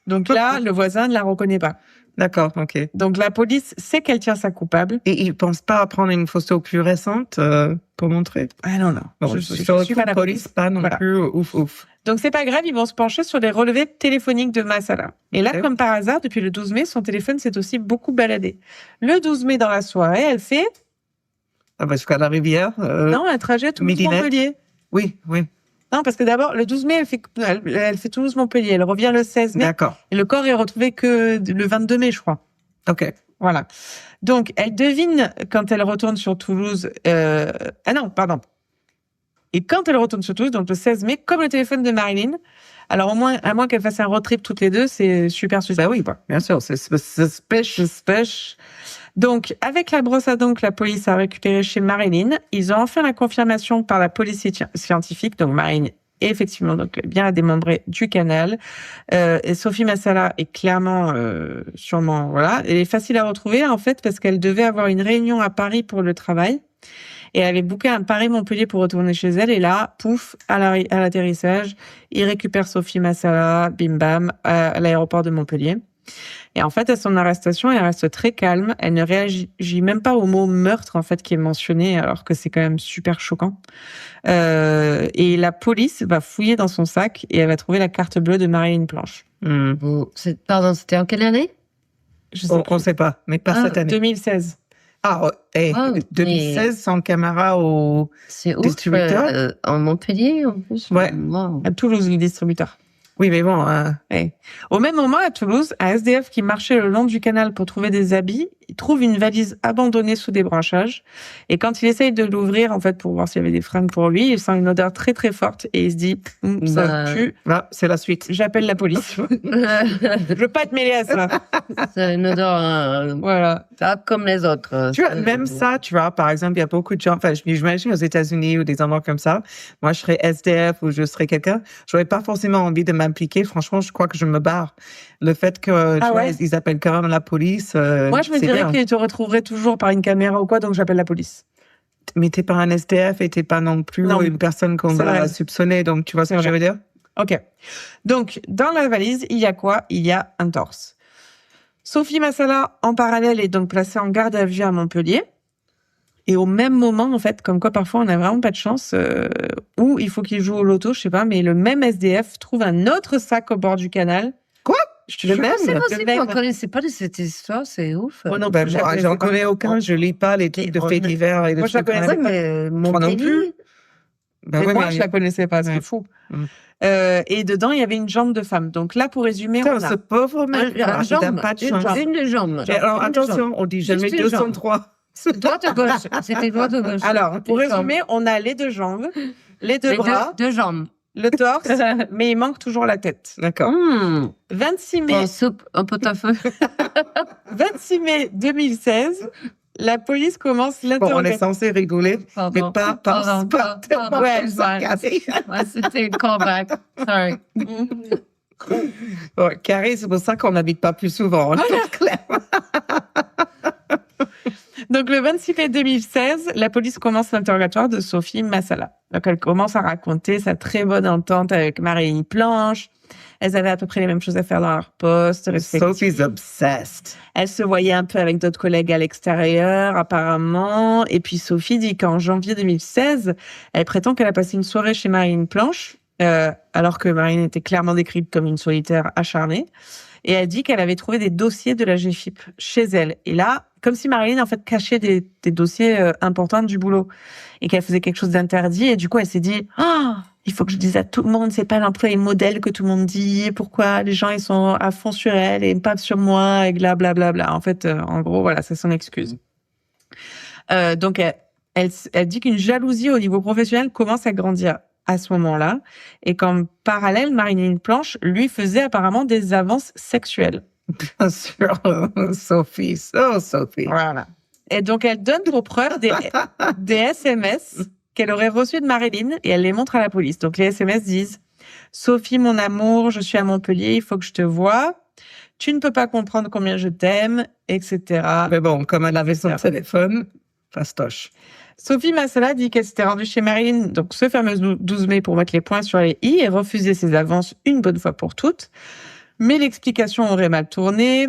Donc là, le voisin ne la reconnaît pas. D'accord, ok. Donc la police sait qu'elle tient sa coupable. Et ils pensent pas à prendre une photo plus récente pour montrer? Ah non. Bon, Je sur suis le pas coup, la police, pas non Voilà. plus. Ouf. Donc c'est pas grave, ils vont se pencher sur les relevés téléphoniques de Massala. Et là, Ok. comme par hasard, depuis le 12 mai, son téléphone s'est aussi beaucoup baladé. Le 12 mai, dans la soirée, elle fait Ah bah, jusqu'à la rivière. un trajet Toulouse-Montpellier. Oui. Non, parce que d'abord, le 12 mai, elle fait Toulouse-Montpellier. Elle revient le 16 mai. D'accord. Et le corps est retrouvé que le 22 mai, je crois. Ok. Voilà. Donc, elle devine quand elle retourne sur Toulouse. Ah non, pardon. Et quand elle retourne sur Toulouse, donc le 16 mai, comme le téléphone de Marilyn, alors à moins qu'elles fassent un road trip toutes les deux, c'est super suspect. Bah oui, bien sûr, c'est Suspect. Donc, avec la brosse à dents que la police a récupérée chez Marilyn, ils ont enfin la confirmation par la police scientifique. Donc, Marilyn est effectivement donc bien démembrée du canal. Et Sophie Massala est clairement, sûrement, voilà. Elle est facile à retrouver, en fait, parce qu'elle devait avoir une réunion à Paris pour le travail. Et elle avait booké un Paris-Montpellier pour retourner chez elle. Et là, pouf, à l'atterrissage, il récupère Sophie Massala, bim bam, à l'aéroport de Montpellier. Et en fait, à son arrestation, elle reste très calme. Elle ne réagit même pas au mot meurtre, en fait, qui est mentionné, alors que c'est quand même super choquant. Et la police va fouiller dans son sac et elle va trouver la carte bleue de Marilyn Planche. Pardon, c'était en quelle année? Je On sait pas, mais pas cette année. 2016. Ah, 2016, sans caméra au C'est ouf. distributeur. En Montpellier, en plus. Ouais. Wow. À Toulouse, le distributeur. Oui, mais bon. Ouais. Au même moment, à Toulouse, un SDF qui marchait le long du canal pour trouver des habits, il trouve une valise abandonnée sous des branchages. Et quand il essaye de l'ouvrir, en fait, pour voir s'il y avait des fringues pour lui, il sent une odeur très très forte et il se dit, ça pue, Là, c'est la suite. j'appelle la police. Je veux pas être mêlé à ça. C'est une odeur Voilà. pas comme les autres. Tu vois, même ça, tu vois, par exemple, il y a beaucoup de gens, enfin, j'imagine aux États-Unis ou des endroits comme ça, moi, je serais SDF ou je serais quelqu'un, j'aurais pas forcément envie de m'impliquer. Franchement, je crois que je me barre. Le fait que, tu vois, ils appellent quand même la police. Moi, je me dirais qu'ils te retrouveraient toujours par une caméra ou quoi, donc j'appelle la police. Mais t'es pas un SDF et t'es pas non plus une personne qu'on va soupçonner, donc tu vois ce que je veux dire? Ok. Donc, dans la valise, il y a quoi? Il y a un torse. Sophie Massala, en parallèle, est donc placée en garde à vue à Montpellier. Et au même moment, en fait, comme quoi parfois on n'a vraiment pas de chance, ou il faut qu'il joue au loto, je sais pas, mais le même SDF trouve un autre sac au bord du canal. Quoi? Le même? C'est Le possible, même. on ne connaissait pas de cette histoire, c'est ouf. Moi non Ben, plus, moi, j'en connais aucun, je lis pas les trucs de faits divers et des Moi, je la trucs comme connaissais ça. Ouais, mais Moi non plus. Ben Mais ouais, moi, mais- je la connaissais pas, c'est Ouais. fou. Mm. Et dedans, il y avait une jambe de femme. Donc là, pour résumer, Putain, on a ce pauvre mec, il n'a pas de chance. Une jambe. Alors, attention, on dit jamais Juste une jambe. 203. Droite ou gauche? C'était droite ou gauche? Alors, pour Une jambe. résumer, on a les deux jambes, les deux bras, Deux jambes. le torse, mais il manque toujours la tête. D'accord. 26 mai, En soupe, un pot-à-feu. 26 mai 2016, la police commence Bon, on est l'interrogatoire. censé rigoler, mais Pardon. pas Pardon, tellement pardon. Ouais, sarcastique. Ouais, c'était une callback. Sorry. Ouais, Carrie, c'est pour ça qu'on n'habite pas plus souvent. Hein, Claire. Donc, le 26 mai 2016, la police commence l'interrogatoire de Sophie Massala. Donc, elle commence à raconter sa très bonne entente avec Marilyn Planche. Elles avaient à peu près les mêmes choses à faire dans leur poste respectifs. Sophie's obsessed. Elle se voyait un peu avec d'autres collègues à l'extérieur, apparemment. Et puis, Sophie dit qu'en janvier 2016, elle prétend qu'elle a passé une soirée chez Marilyn Planche, alors que Marilyn était clairement décrite comme une solitaire acharnée. Et elle dit qu'elle avait trouvé des dossiers de la GFIP chez elle. Et là, comme si Marilyn, en fait, cachait des dossiers importants du boulot. Et qu'elle faisait quelque chose d'interdit. Et du coup, elle s'est dit, il faut que je dise à tout le monde, c'est pas l'employé modèle que tout le monde dit. Pourquoi les gens, ils sont à fond sur elle et pas sur moi, et blablabla. En fait, en gros, voilà, c'est son excuse. Donc, elle dit qu'une jalousie au niveau professionnel commence à grandir à ce moment-là, et qu'en parallèle, Marilyn Planche lui faisait apparemment des avances sexuelles. Bien sûr, Sophie. Voilà. Et donc, elle donne pour preuve des SMS qu'elle aurait reçus de Marilyn, et elle les montre à la police. Donc, les SMS disent « Sophie, mon amour, je suis à Montpellier, il faut que je te voie. Tu ne peux pas comprendre combien je t'aime, etc. » Mais bon, comme elle avait son téléphone, fastoche. Sophie Massala dit qu'elle s'était rendue chez Marilyn, donc ce fameux 12 mai, pour mettre les points sur les i et refuser ses avances une bonne fois pour toutes. Mais l'explication aurait mal tourné.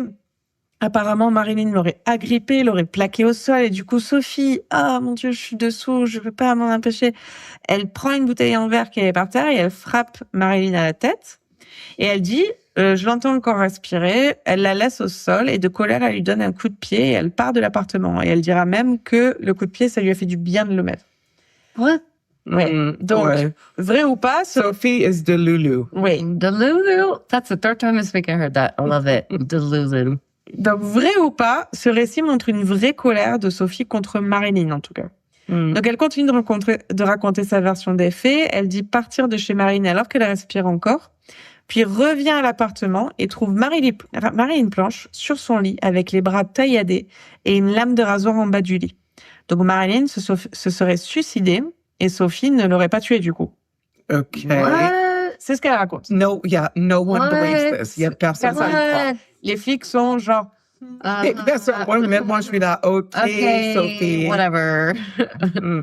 Apparemment, Marilyn l'aurait agrippée, l'aurait plaquée au sol, et du coup, Sophie, mon Dieu, je suis dessous, je peux pas m'en empêcher. Elle prend une bouteille en verre qui est par terre et elle frappe Marilyn à la tête. Et elle dit, je l'entends encore respirer, elle la laisse au sol et de colère, elle lui donne un coup de pied et elle part de l'appartement. Et elle dira même que le coup de pied, ça lui a fait du bien de le mettre. What? Ouais. Donc, vrai ou pas, Sophie is the Lulu. oui. Delulu? That's the third time this week I heard that. I love it. Delulu. Donc, vrai ou pas, ce récit montre une vraie colère de Sophie contre Marilyn, en tout cas. Donc, elle continue de raconter sa version des faits. Elle dit partir de chez Marilyn alors qu'elle respire encore, puis revient à l'appartement et trouve Marilyn Planche sur son lit avec les bras tailladés et une lame de rasoir en bas du lit. Donc, Marilyn se serait suicidée et Sophie ne l'aurait pas tuée du coup. OK. What? C'est ce qu'elle raconte. No one What? believes this. Il y a personne. What? Les flics sont genre... Et personne. Moi, je suis là. OK, Okay, Sophie. whatever.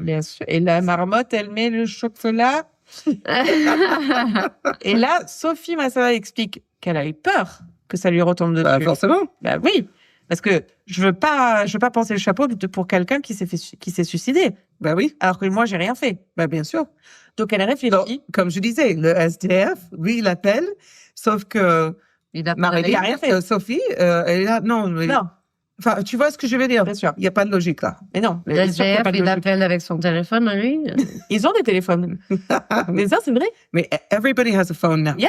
Bien sûr. Et la marmotte, elle met le chocolat. Et là, Sophie Massala explique qu'elle a eu peur que ça lui retombe dessus. Forcément. Bah oui, parce que je veux pas penser le chapeau pour quelqu'un qui s'est suicidé, Ben oui. alors que moi j'ai rien fait. Ben bien sûr. Donc elle réfléchit. Donc, comme je disais, le SDF, lui, il appelle, sauf que Il a Marilyn, il a rien fait. Sophie, elle est là. Non. Non, Enfin, tu vois ce que je veux dire? bien sûr. Il n'y a pas de logique là. Mais non, Le bien sûr qu'il y a SDF, pas de il logique. appelle avec son téléphone, lui. Ils ont des téléphones. Mais ça, c'est vrai. Mais everybody has a phone now. Yeah.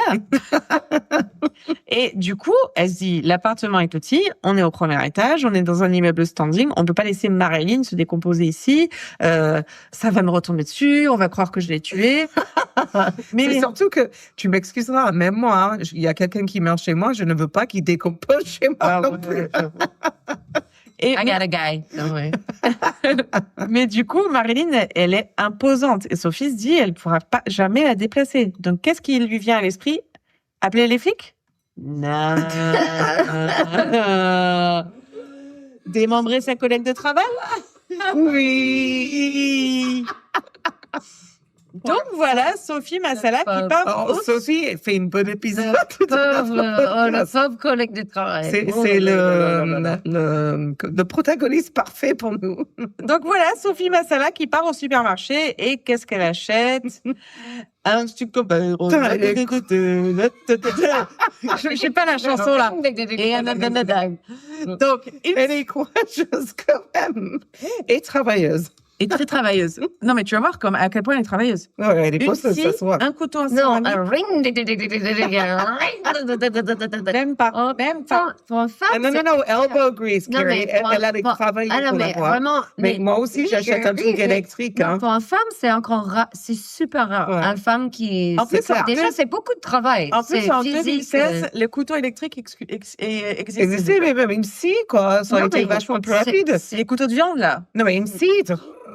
Et du coup, elle se dit, l'appartement est petit, on est au premier étage, on est dans un immeuble standing, on peut pas laisser Marilyn se décomposer ici, ça va me retomber dessus, on va croire que je l'ai tuée. Mais surtout que, tu m'excuseras, même moi, hein, il y a quelqu'un qui meurt chez moi, je ne veux pas qu'il décompose chez moi non plus. Et, I got a guy. No way. mais du coup, Marilyn, elle est imposante. Et Sophie se dit, elle pourra pas jamais la déplacer. Donc, qu'est-ce qui lui vient à l'esprit? Appeler les flics? Non. Démembrer sa collègue de travail? Oui. Donc voilà, Sophie Massala qui part. Oh, Sophie elle fait une bonne épisode. Le pauvre collègue de travail. C'est le protagoniste parfait pour nous. Donc voilà, Sophie Massala qui part au supermarché et qu'est-ce qu'elle achète? Un sucre. Je sais pas la chanson là. Donc, Elle est courageuse quand même. Et travailleuse. Et très travailleuse. Non, mais tu vas voir à quel point elle est travailleuse. Ouais, elle est Une costaud, scie, ça se voit. un couteau en Non, céramique. un ring. Même pas. Oh, Même pas. pour une femme, Ah, non, c'est- non, elbow grease, Non, Carrie. mais Elle a des pour- travail Ah non, pour mais l'avoir. vraiment. Mais moi aussi, j'achète un truc électrique. Non, Hein. pour une femme, c'est encore rare. C'est super rare. Ouais. Une femme qui. En plus, c'est- en déjà, plus- c'est beaucoup de travail. En plus, C'est en physique, 2016, le couteau électrique existe. Existait, mais même une scie, quoi. Ça aurait Non, été mais vachement plus c'est- rapide. C'est les couteaux de viande, là. Non, mais une scie.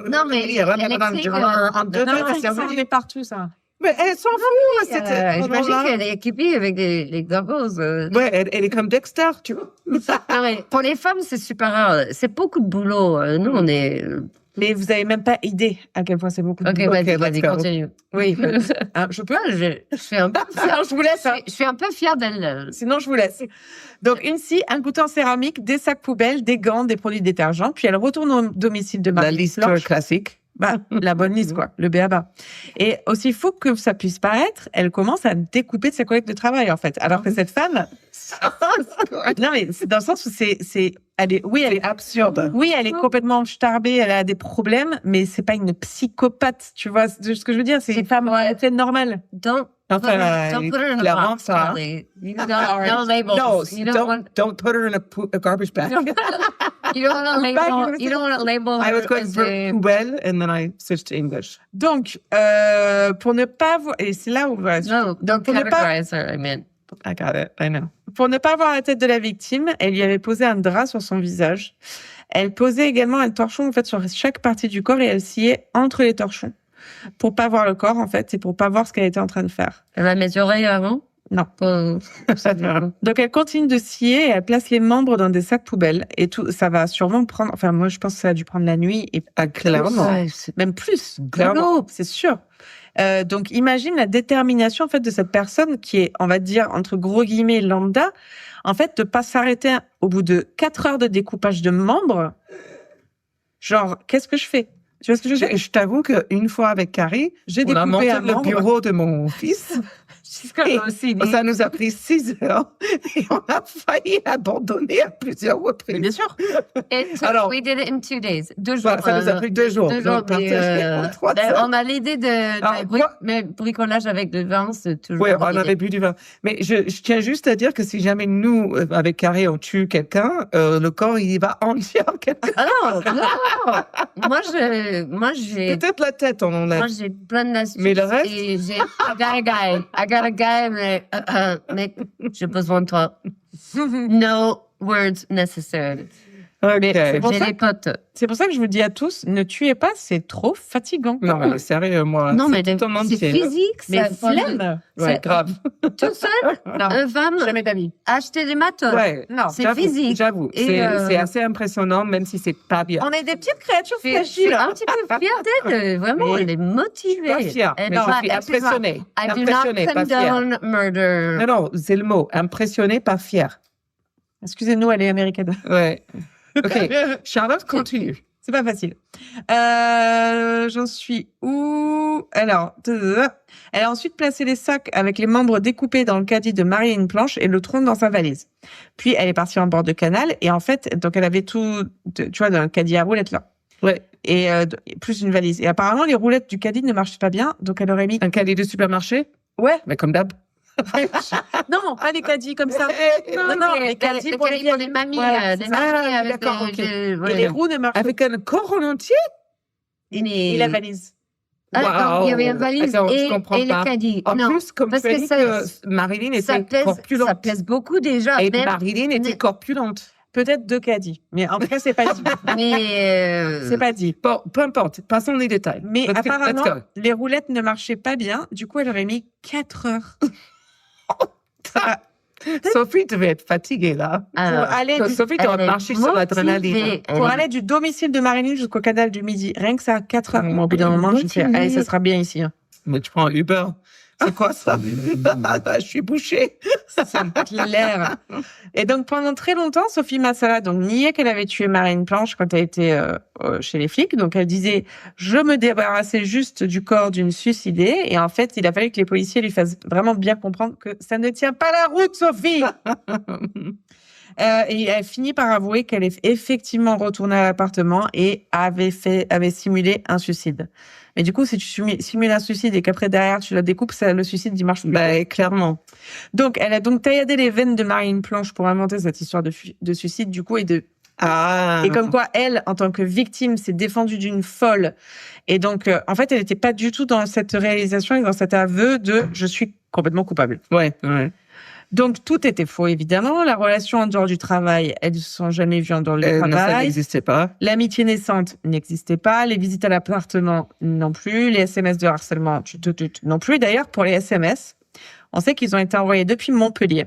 Non, mais l'électrique, En deux Non, temps, mais c'est ça en est partout, ça. Mais elle s'en fout. C'était. j'imagine qu'elle est équipée avec les gogos. Ouais, elle est comme Dexter, tu vois. Non, mais pour les femmes, c'est super rare. C'est beaucoup de boulot. Nous, on est. Mais vous avez même pas idée à quel point c'est beaucoup de Ok, boulot. vas-y, let's vas-y, go. continue. Oui. Je peux? Je suis un peu fière. Non, je vous laisse. Hein. Je suis un peu fière d'elle. Sinon, je vous laisse. Donc, une scie, un couteau en céramique, des sacs poubelles, des gants, des produits détergents. Puis elle retourne au domicile de La Marie liste Blanche. classique. Bah, la bonne liste, quoi. Le b.a.-ba. Et aussi fou que ça puisse paraître, elle commence à découper de ses collègues de travail, en fait. Alors que cette femme, non, mais c'est dans le sens où elle est absurde. oui, elle est complètement starbée, elle a des problèmes, mais c'est pas une psychopathe, tu vois. Ce que je veux dire, c'est une femme normale. Don't Enfin, put her in a clairement, box, ça. Carly. You don't label. No, You don't want. don't put her in a garbage bag. You don't want to label. You don't want to label I was her going as for a. poubelle and then I switched to English. Donc, pour ne pas voir, et c'est là où No, don't Pour ne pas- categorize her. I mean. I got it. I know. pour ne pas voir la tête de la victime, elle lui avait posé un drap sur son visage. Elle posait également un torchon en fait sur chaque partie du corps et elle sciait entre les torchons pour pas voir le corps en fait et pour pas voir ce qu'elle était en train de faire. Elle a mesuré avant. Non. Pour- Donc elle continue de scier et elle place les membres dans des sacs poubelles et tout ça va sûrement prendre. Enfin moi je pense que ça a dû prendre la nuit et Ah, clairement. Ouais, c'est- même plus. Clairement. C'est sûr. Donc imagine la détermination en fait de cette personne qui est, on va dire entre gros guillemets lambda, en fait de pas s'arrêter au bout de 4 heures de découpage de membres. Genre qu'est-ce que je fais? Tu vois ce que je veux dire? Je t'avoue qu'une fois avec Carrie, J'ai on a découpé monté un le membre. bureau de mon fils. Et aussi. ça nous a pris 6 heures et on a failli abandonner à plusieurs Mais reprises. bien sûr. Alors- we did it in 2 days. 2 jours. Voilà, ça nous a pris 2 jours. 2 jours. Donc, partagé en 3 ben, heures. on a l'idée Alors, de moi- mais bricolage avec le vin, c'est toujours. Oui, une on bonne idée. avait bu du vin. Mais je tiens juste à dire que si jamais nous, avec Carrie, on tue quelqu'un, le corps, il va entier en quelqu'un. Ah non, non. Moi, j'ai. Peut-être la tête, on enlève. Moi, j'ai plein d'astuces. Mais le reste? Et j'ai. I got a guy, mais j'ai besoin de toi. No words necessary. Ok. c'est pour J'ai ça des potes. C'est pour ça que je vous dis à tous, ne tuez pas, c'est trop fatigant. Non, mais sérieux, moi. Non, mais c'est tout le monde c'est qui est- physique, Mais ça. flemme. Ouais, c'est- grave. Toute seule, Non, une femme, jamais d'amis. acheter des matos. Ouais. Non. C'est J'avoue, physique. J'avoue. Et, C'est assez impressionnant, même si c'est pas bien. On est des petites créatures Je suis fragiles. un petit peu fière d'elle. Vraiment, Oui. elle est motivée. Pas fière, Elle mais doit- je suis excuse-moi, impressionnée. I do Impressionnée, not pas fière. condone murder. Non, non, c'est le mot. Impressionnée, pas fière. Excusez-nous, elle est américaine. Ouais. Ok. Charlotte, continue. C'est pas facile. J'en suis où? Alors, elle a ensuite placé les sacs avec les membres découpés dans le caddie de Marilyn Planche et le tronc dans sa valise. Puis, elle est partie en bord de canal et en fait, donc elle avait tout, tu vois, dans le caddie à roulettes là. Ouais. Et plus une valise. Et apparemment, les roulettes du caddie ne marchaient pas bien, donc elle aurait mis. Un caddie de supermarché? Ouais. Mais comme d'hab. Non, pas des caddies comme ça. Non, non, les caddies pour les mamies. Voilà, des c'est ça. mamies Ah, avec d'accord, ok. Et voilà. les roues ne marchaient Avec un corps en entier? Mais- Et la valise. Ah, non, il y avait une Wow. valise Attends, je et comprends le pas. caddie. En Non, plus, comme parce tu as que dit ça- que Marilyn ça était pèse, corpulente. ça pèse beaucoup déjà. Et même- Marilyn était corpulente. Peut-être 2 caddies. Mais en tout cas, c'est pas dit. mais C'est pas dit. Bon, peu importe. Passons les détails. Mais Let's go. apparemment, les roulettes ne marchaient pas bien. Du coup, elle aurait mis 4 heures Sophie devait être fatiguée, là. alors, pour aller du, Sophie doit elle est marcher sur l'adrénaline. motivée. pour aller du domicile de Marilyn jusqu'au canal du Midi. Rien que ça, 4 heures. Moi, au bout d'un moment, je fais, Motivée. allez, ça sera bien ici. Hein. Mais tu prends un Uber. C'est quoi ça? Je suis bouchée. C'est clair. Et donc, pendant très longtemps, Sophie Massala donc niait qu'elle avait tué Marine Planche quand elle était chez les flics. Donc, elle disait, je me débarrassais juste du corps d'une suicidée. Et en fait, il a fallu que les policiers lui fassent vraiment bien comprendre que ça ne tient pas la route, Sophie. Et elle finit par avouer qu'elle est effectivement retournée à l'appartement et avait simulé un suicide. Mais du coup, si tu simules un suicide et qu'après derrière tu la découpes, le suicide il marche plus. Bah, clairement. Donc, elle a donc tailladé les veines de Marilyn Planche pour inventer cette histoire de suicide, du coup, et comme quoi, elle, en tant que victime, s'est défendue d'une folle. Et donc, en fait, elle n'était pas du tout dans cette réalisation et dans cet aveu de « je suis complètement coupable ». Ouais. Donc, tout était faux, évidemment. La relation en dehors du travail, elles ne se sont jamais vues en dehors du Non, ça travail. n'existait pas. L'amitié naissante n'existait pas. Les visites à l'appartement non plus. Les SMS de harcèlement non plus. D'ailleurs, pour les SMS, on sait qu'ils ont été envoyés depuis Montpellier.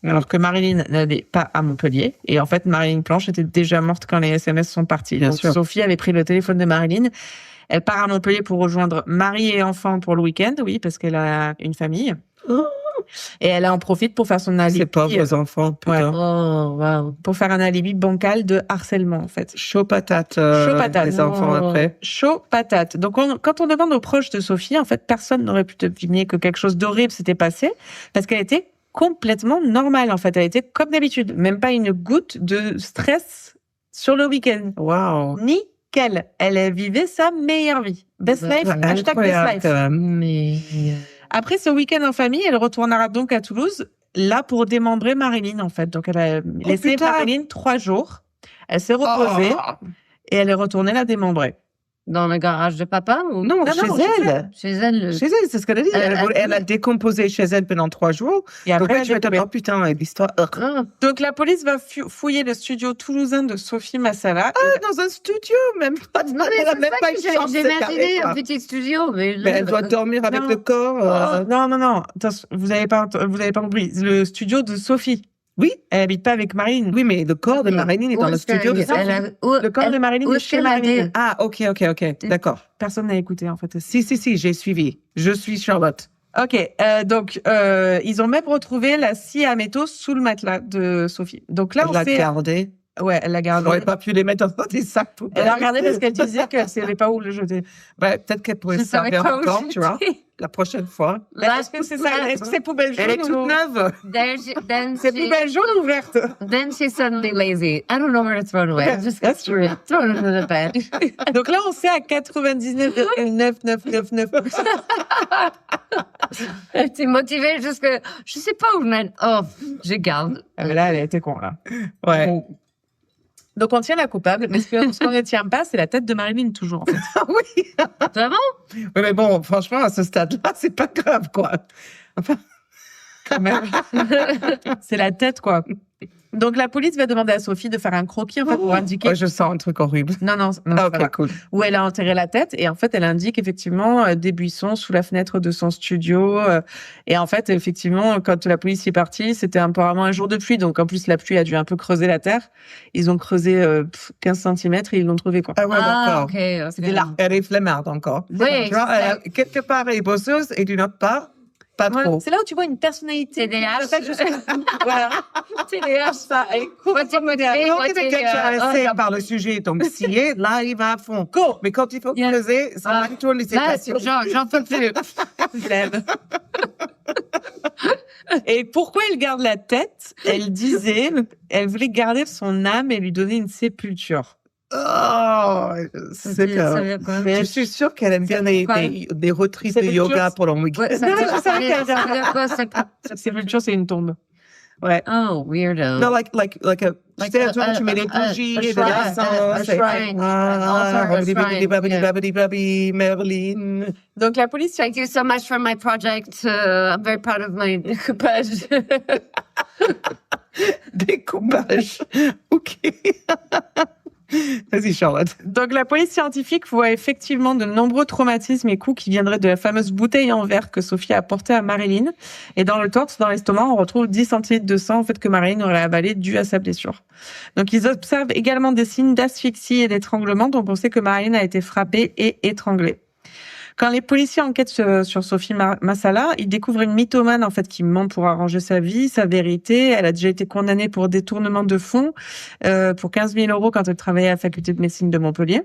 Alors que Marilyn n'allait pas à Montpellier. Et en fait, Marilyn Planche était déjà morte quand les SMS sont partis. Bien Donc, sûr. Sophie avait pris le téléphone de Marilyn. Elle part à Montpellier pour rejoindre mari et enfants pour le week-end, oui, parce qu'elle a une famille. Oh. Et elle en profite pour faire son alibi. Ces pauvres enfants, putain. Oh, wow. Pour faire un alibi bancal de harcèlement, en fait. Chaud patate, Chaud patate. les enfants après. Chaud patate. Donc, quand on demande aux proches de Sophie, en fait, personne n'aurait pu deviner que quelque chose d'horrible s'était passé, parce qu'elle était complètement normale, en fait. Elle était comme d'habitude. Même pas une goutte de stress sur le week-end. Waouh. Nickel. Elle vivait sa meilleure vie. Best life, hashtag best life. Mais. Après ce week-end en famille, elle retournera donc à Toulouse, là pour démembrer Marilyn, en fait. Donc, elle a laissé putain. Marilyn 3 jours. Elle s'est reposée et elle est retournée la démembrer. Dans le garage de papa ou Non, Non, chez non, elle. Chez elle. Chez elle, c'est ce qu'elle a dit. Elle a décomposé chez elle pendant 3 jours. Et Donc, après, là, je vais te dire, oh putain, l'histoire. Ah, Donc, la police va fouiller le studio toulousain de Sophie Massala. Dans un studio, même pas. non, mais Elle a c'est même ça pas que une chambre j'ai séparée, imaginé quoi. un petit studio, mais. Mais elle doit dormir avec Non. le corps. Non. Attention, vous avez pas compris. Le studio de Sophie. Oui. Elle habite pas avec Marilyn. Oui, mais le corps de Ok. Marilyn est dans le studio. Le corps de Marilyn où est est-ce chez qu'elle a Marilyn. dit- Ah, ok. D'accord. Personne n'a écouté, en fait. Si, j'ai suivi. Je suis Charlotte. Ok, donc ils ont même retrouvé la scie à métaux sous le matelas de Sophie. Donc là, Elle on l'a sait. gardé. Ouais, elle l'a On gardé. n'aurait pas pu les mettre dans des sacs tout Elle a regardé parce qu'elle disait qu'elle savait pas où le jeter. Peut-être qu'elle pourrait Je se savais servir pas où encore, jeter. tu vois, la prochaine fois. Est-ce que c'est ça? Est-ce que c'est poubelle jaune Elle est toute ou... neuve. Then C'est poubelle jaune ou verte? then she's suddenly lazy. I don't know where to throw it away. I'm just gonna throw it into the bed. Donc là, on sait à 99,9999%. T'es motivée jusque, je sais pas où je mets. Oh, je garde. Ah, mais là, elle a été con, là. Ouais. Donc on tient la coupable, mais ce qu'on ne tient pas, c'est la tête de Marilyn, toujours, en fait. Oui. Vraiment? Oui, mais bon, franchement, à ce stade-là, c'est pas grave, quoi. Enfin, Quand même. C'est la tête, quoi. Donc la police va demander à Sophie de faire un croquis, en fait, pour indiquer... ouais, je sens un truc horrible. Non, Ah, ça va. ok, cool. Où elle a enterré la tête et en fait elle indique effectivement des buissons sous la fenêtre de son studio et en fait effectivement quand la police y est partie c'était apparemment un jour de pluie donc en plus la pluie a dû un peu creuser la terre, ils ont creusé 15 cm et ils l'ont trouvé quoi. Ah ouais, d'accord. ok. C'était là. Elle est flemmarde encore. Oui, Tu vois, quelque part, elle est bosseuse et d'une autre part, pas Ouais, trop. c'est là où tu vois une personnalité. TDAH. C'est ça que je suis- Voilà. TDAH, Ça, elle est moitié motivée, Donc, moitié, il est intéressé oh, par le sujet, donc scié, là, il va à fond. Go. Mais quand il faut Yeah. creuser, ça Ah. va toujours laisser Là, passer. j'en peux plus. Flemme. Et pourquoi elle garde la tête? Elle disait, elle voulait garder son âme et lui donner une sépulture. Oh, c'est Ça que... veut quoi? Je suis sûre qu'elle aime bien des retreats de C'est yoga quelque pour le week-end. Ouais, ça Non, mais veut- je savais qu'elle ça veut dire quoi, ça? Cette sépulture, c'est une tombe. Ouais. Oh, weirdo. Non, like a... Like tu sais, a- tu mets des a- bougies a et de shrine, l'encens. a c'est- shrine. Ah, Altar, a babidi, babidi, shrine, babidi, yeah. babidi, babidi, Merlin. Donc la police Thank you so much for my project. I'm very proud of my découpage. Découpage. OK. Vas-y, Charlotte. Donc, la police scientifique voit effectivement de nombreux traumatismes et coups qui viendraient de la fameuse bouteille en verre que Sophie a apportée à Marilyn. Et dans le torse, dans l'estomac, on retrouve 10 centilitres de sang, en fait, que Marilyn aurait avalé dû à sa blessure. Donc, ils observent également des signes d'asphyxie et d'étranglement, donc on sait que Marilyn a été frappée et étranglée. Quand les policiers enquêtent sur Sophie Massala, ils découvrent une mythomane en fait qui ment pour arranger sa vie, sa vérité. Elle a déjà été condamnée pour détournement de fonds pour 15 000 € quand elle travaillait à la faculté de médecine de Montpellier.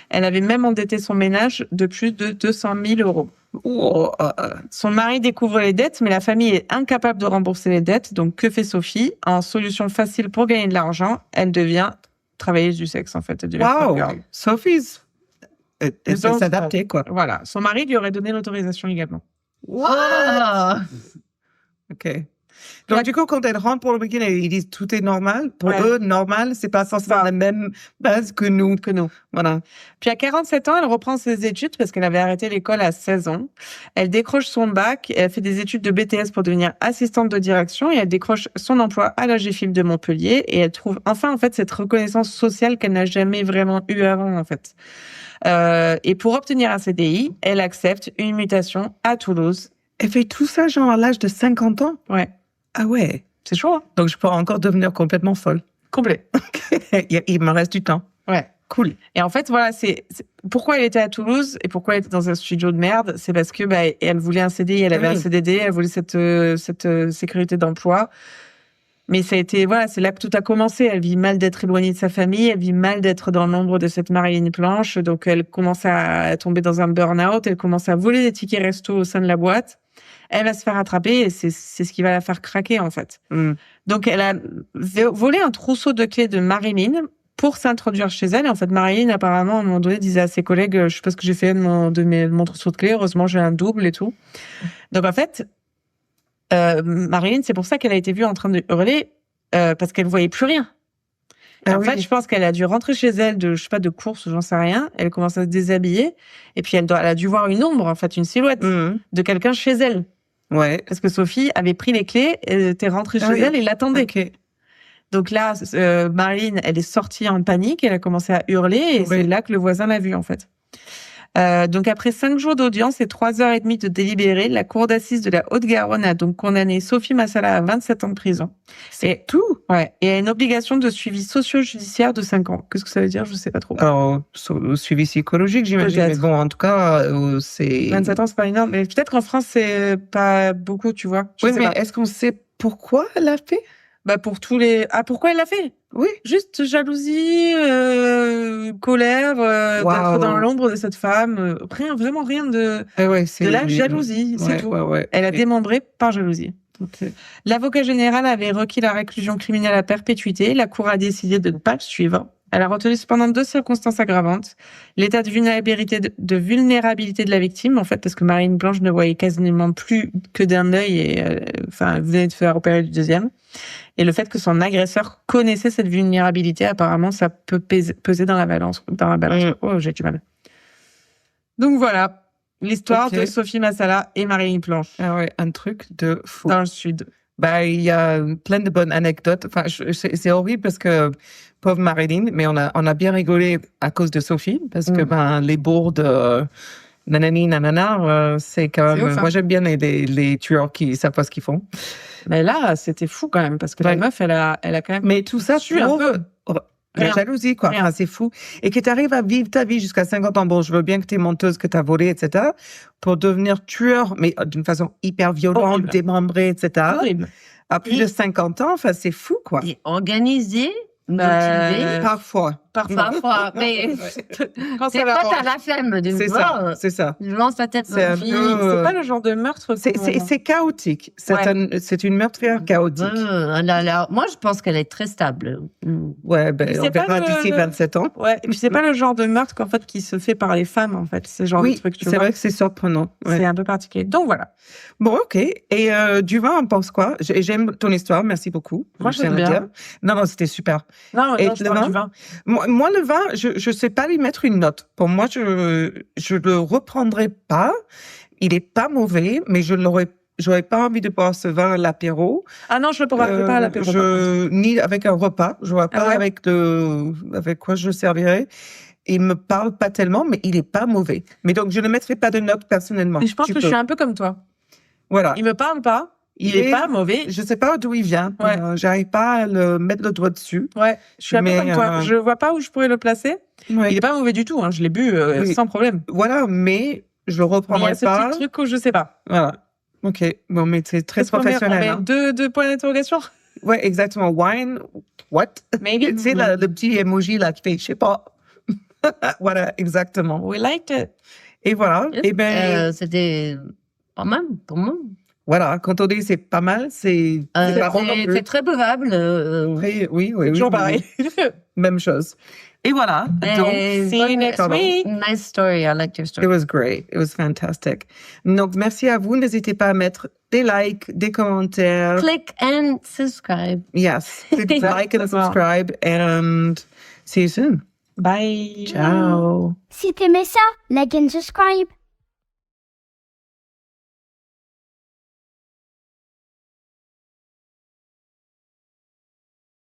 Elle avait même endetté son ménage de plus de 200 000 €. Son mari découvre les dettes, mais la famille est incapable de rembourser les dettes. Donc, que fait Sophie? En solution facile pour gagner de l'argent, elle devient travailleuse du sexe, en fait. Elle devient Wow, girl. Sophie's. Elle sait Donc, s'adapter, quoi. Voilà. Son mari lui aurait donné l'autorisation également. Wow. OK. Donc, du coup, quand elles rentrent pour le week-end, ils disent tout est normal. Pour Ouais. eux, normal, c'est pas forcément la même base que nous. Voilà. Puis à 47 ans, elle reprend ses études parce qu'elle avait arrêté l'école à 16 ans. Elle décroche son bac, elle fait des études de BTS pour devenir assistante de direction et elle décroche son emploi à la GFIL de Montpellier et elle trouve enfin en fait cette reconnaissance sociale qu'elle n'a jamais vraiment eue avant en fait. Et pour obtenir un CDI, elle accepte une mutation à Toulouse. Elle fait tout ça, genre, à l'âge de 50 ans? Ouais, Ah ouais. c'est chaud, hein? Donc, je peux encore devenir complètement folle. Complet. Il me reste du temps. Ouais. Cool. Et en fait, voilà, c'est pourquoi elle était à Toulouse et pourquoi elle était dans un studio de merde, c'est parce que elle voulait un CDI, elle avait un CDD, elle voulait cette sécurité d'emploi. Mais ça a été, voilà, c'est là que tout a commencé. Elle vit mal d'être éloignée de sa famille, elle vit mal d'être dans l'ombre de cette Marilyn Planche. Donc, elle commence à tomber dans un burn-out, elle commence à voler des tickets resto au sein de la boîte. Elle va se faire attraper et c'est ce qui va la faire craquer, en fait. Mm. Donc, elle a volé un trousseau de clés de Marilyn pour s'introduire chez elle. Et en fait, Marilyn, apparemment, à un moment donné, disait à ses collègues, je sais pas ce que j'ai fait de mon trousseau de clés, heureusement, j'ai un double et tout. Donc, en fait, Marilyn, c'est pour ça qu'elle a été vue en train de hurler, parce qu'elle voyait plus rien. Ah en oui. fait, je pense qu'elle a dû rentrer chez elle de course, j'en sais rien. Elle commence à se déshabiller. Et puis, elle a dû voir une ombre, en fait, une silhouette de quelqu'un chez elle. Ouais. Parce que Sophie avait pris les clés, elle était rentrée chez elle et l'attendait. OK. Donc là, Marilyn, elle est sortie en panique, elle a commencé à hurler et c'est là que le voisin l'a vue, en fait. Donc après 5 jours d'audience et 3h30 de délibéré, la cour d'assises de la Haute-Garonne a donc condamné Sophie Massala à 27 ans de prison. C'est tout? Ouais. Et à une obligation de suivi socio-judiciaire de 5 ans. Qu'est-ce que ça veut dire? Je sais pas trop. Alors, suivi psychologique, j'imagine. Peut-être. Mais bon, en tout cas, c'est... 27 ans, c'est pas énorme. Mais peut-être qu'en France, c'est pas beaucoup, tu vois. Je Oui, sais mais pas. est-ce qu'on sait pourquoi elle a fait? Bah, pour tous les... Ah, pourquoi elle l'a fait? Oui. Juste jalousie, colère, d'être dans l'ombre de cette femme. Rien, vraiment rien de Ouais, c'est la jalousie, c'est tout. Ouais. Elle a démembré par jalousie. Okay. L'avocat général avait requis la réclusion criminelle à perpétuité. La cour a décidé de ne pas le suivre. Elle a retenu cependant 2 circonstances aggravantes. L'état de vulnérabilité de la victime, en fait, parce que Marilyn Planche ne voyait quasiment plus que d'un œil et, elle venait de faire opérer du deuxième. Et le fait que son agresseur connaissait cette vulnérabilité, apparemment, ça peut peser dans la balance. Oh, j'ai du mal. Donc voilà. L'histoire de Sophie Massala et Marilyn Planche. Ah ouais, un truc de fou. Dans le sud. Bah, il y a plein de bonnes anecdotes. Enfin, c'est horrible parce que pauvre Marilyn, mais on a bien rigolé à cause de Sophie parce que les bourdes nanani nanana, c'est quand même. Moi, j'aime bien les tueurs qui savent pas ce qu'ils font. Mais là, c'était fou quand même parce que la meuf, elle a quand même. Mais tout ça, tu un peu. La jalousie, quoi. Enfin, c'est fou. Et que tu arrives à vivre ta vie jusqu'à 50 ans. Bon, je veux bien que tu es menteuse, que tu as volé, etc. Pour devenir tueur, mais d'une façon hyper violente, démembrée, etc. Horrible. À plus de 50 ans, enfin, c'est fou, quoi. Et organisé, motivé. Parfois. Mais quand c'est pas t'as la flemme de voir. C'est ça. Je lance la tête. C'est c'est pas le genre de meurtre. C'est chaotique. C'est une meurtrière chaotique. Moi, je pense qu'elle est très stable. Ouais, ben, on verra d'ici 27 ans. Ouais, et puis c'est pas le genre de meurtre qu'en fait qui se fait par les femmes, en fait. C'est genre de truc, tu vois. C'est vrai que c'est surprenant. Ouais. C'est un peu particulier. Donc voilà. Bon, ok. Et du vin, on pense quoi? J'aime ton histoire, merci beaucoup. Moi, j'aime bien. Non, c'était super. Non, je parle du vin. Moi, le vin, je sais pas lui mettre une note. Pour moi, je le reprendrai pas. Il est pas mauvais, mais j'aurais pas envie de boire ce vin à l'apéro. Ah non, je le prendrai pas à l'apéro. Ni avec un repas. Je vois pas avec quoi je le servirais. Il me parle pas tellement, mais il est pas mauvais. Mais donc, je ne mettrai pas de note personnellement. Mais je pense que je suis un peu comme toi. Voilà. Il me parle pas. Il est pas mauvais. Je sais pas d'où il vient. Ouais. J'arrive pas à mettre le doigt dessus. Ouais. Je suis un peu comme toi. Je vois pas où je pourrais le placer. Ouais. Il est pas mauvais du tout. Hein. Je l'ai bu sans problème. Voilà, mais je le Il y a reprendrai ce pas. petit truc où je sais pas. Voilà. OK. Bon, mais c'est très Qu'est-ce qu'on met? professionnel. On met deux points d'interrogation. Ouais, exactement. Wine, what? Maybe. Tu sais, le petit emoji là qui fait, je sais pas. Voilà, exactement. We liked it. Et voilà. Et ben, C'était pas mal pour moi. voilà. Quand on dit c'est pas mal, c'est pas bon non plus. C'est très buvable. Oui, oui, oui. Toujours oui, pareil. oui. Même chose. Et voilà. Donc, See you next pardon. week. Nice story. I liked your It story. was great. It was fantastic. Donc, merci à vous. N'hésitez pas à mettre des likes, des commentaires. Click and subscribe. Yes. Like and subscribe. And see you soon. Bye. Ciao. Si t'aimais ça, like and subscribe.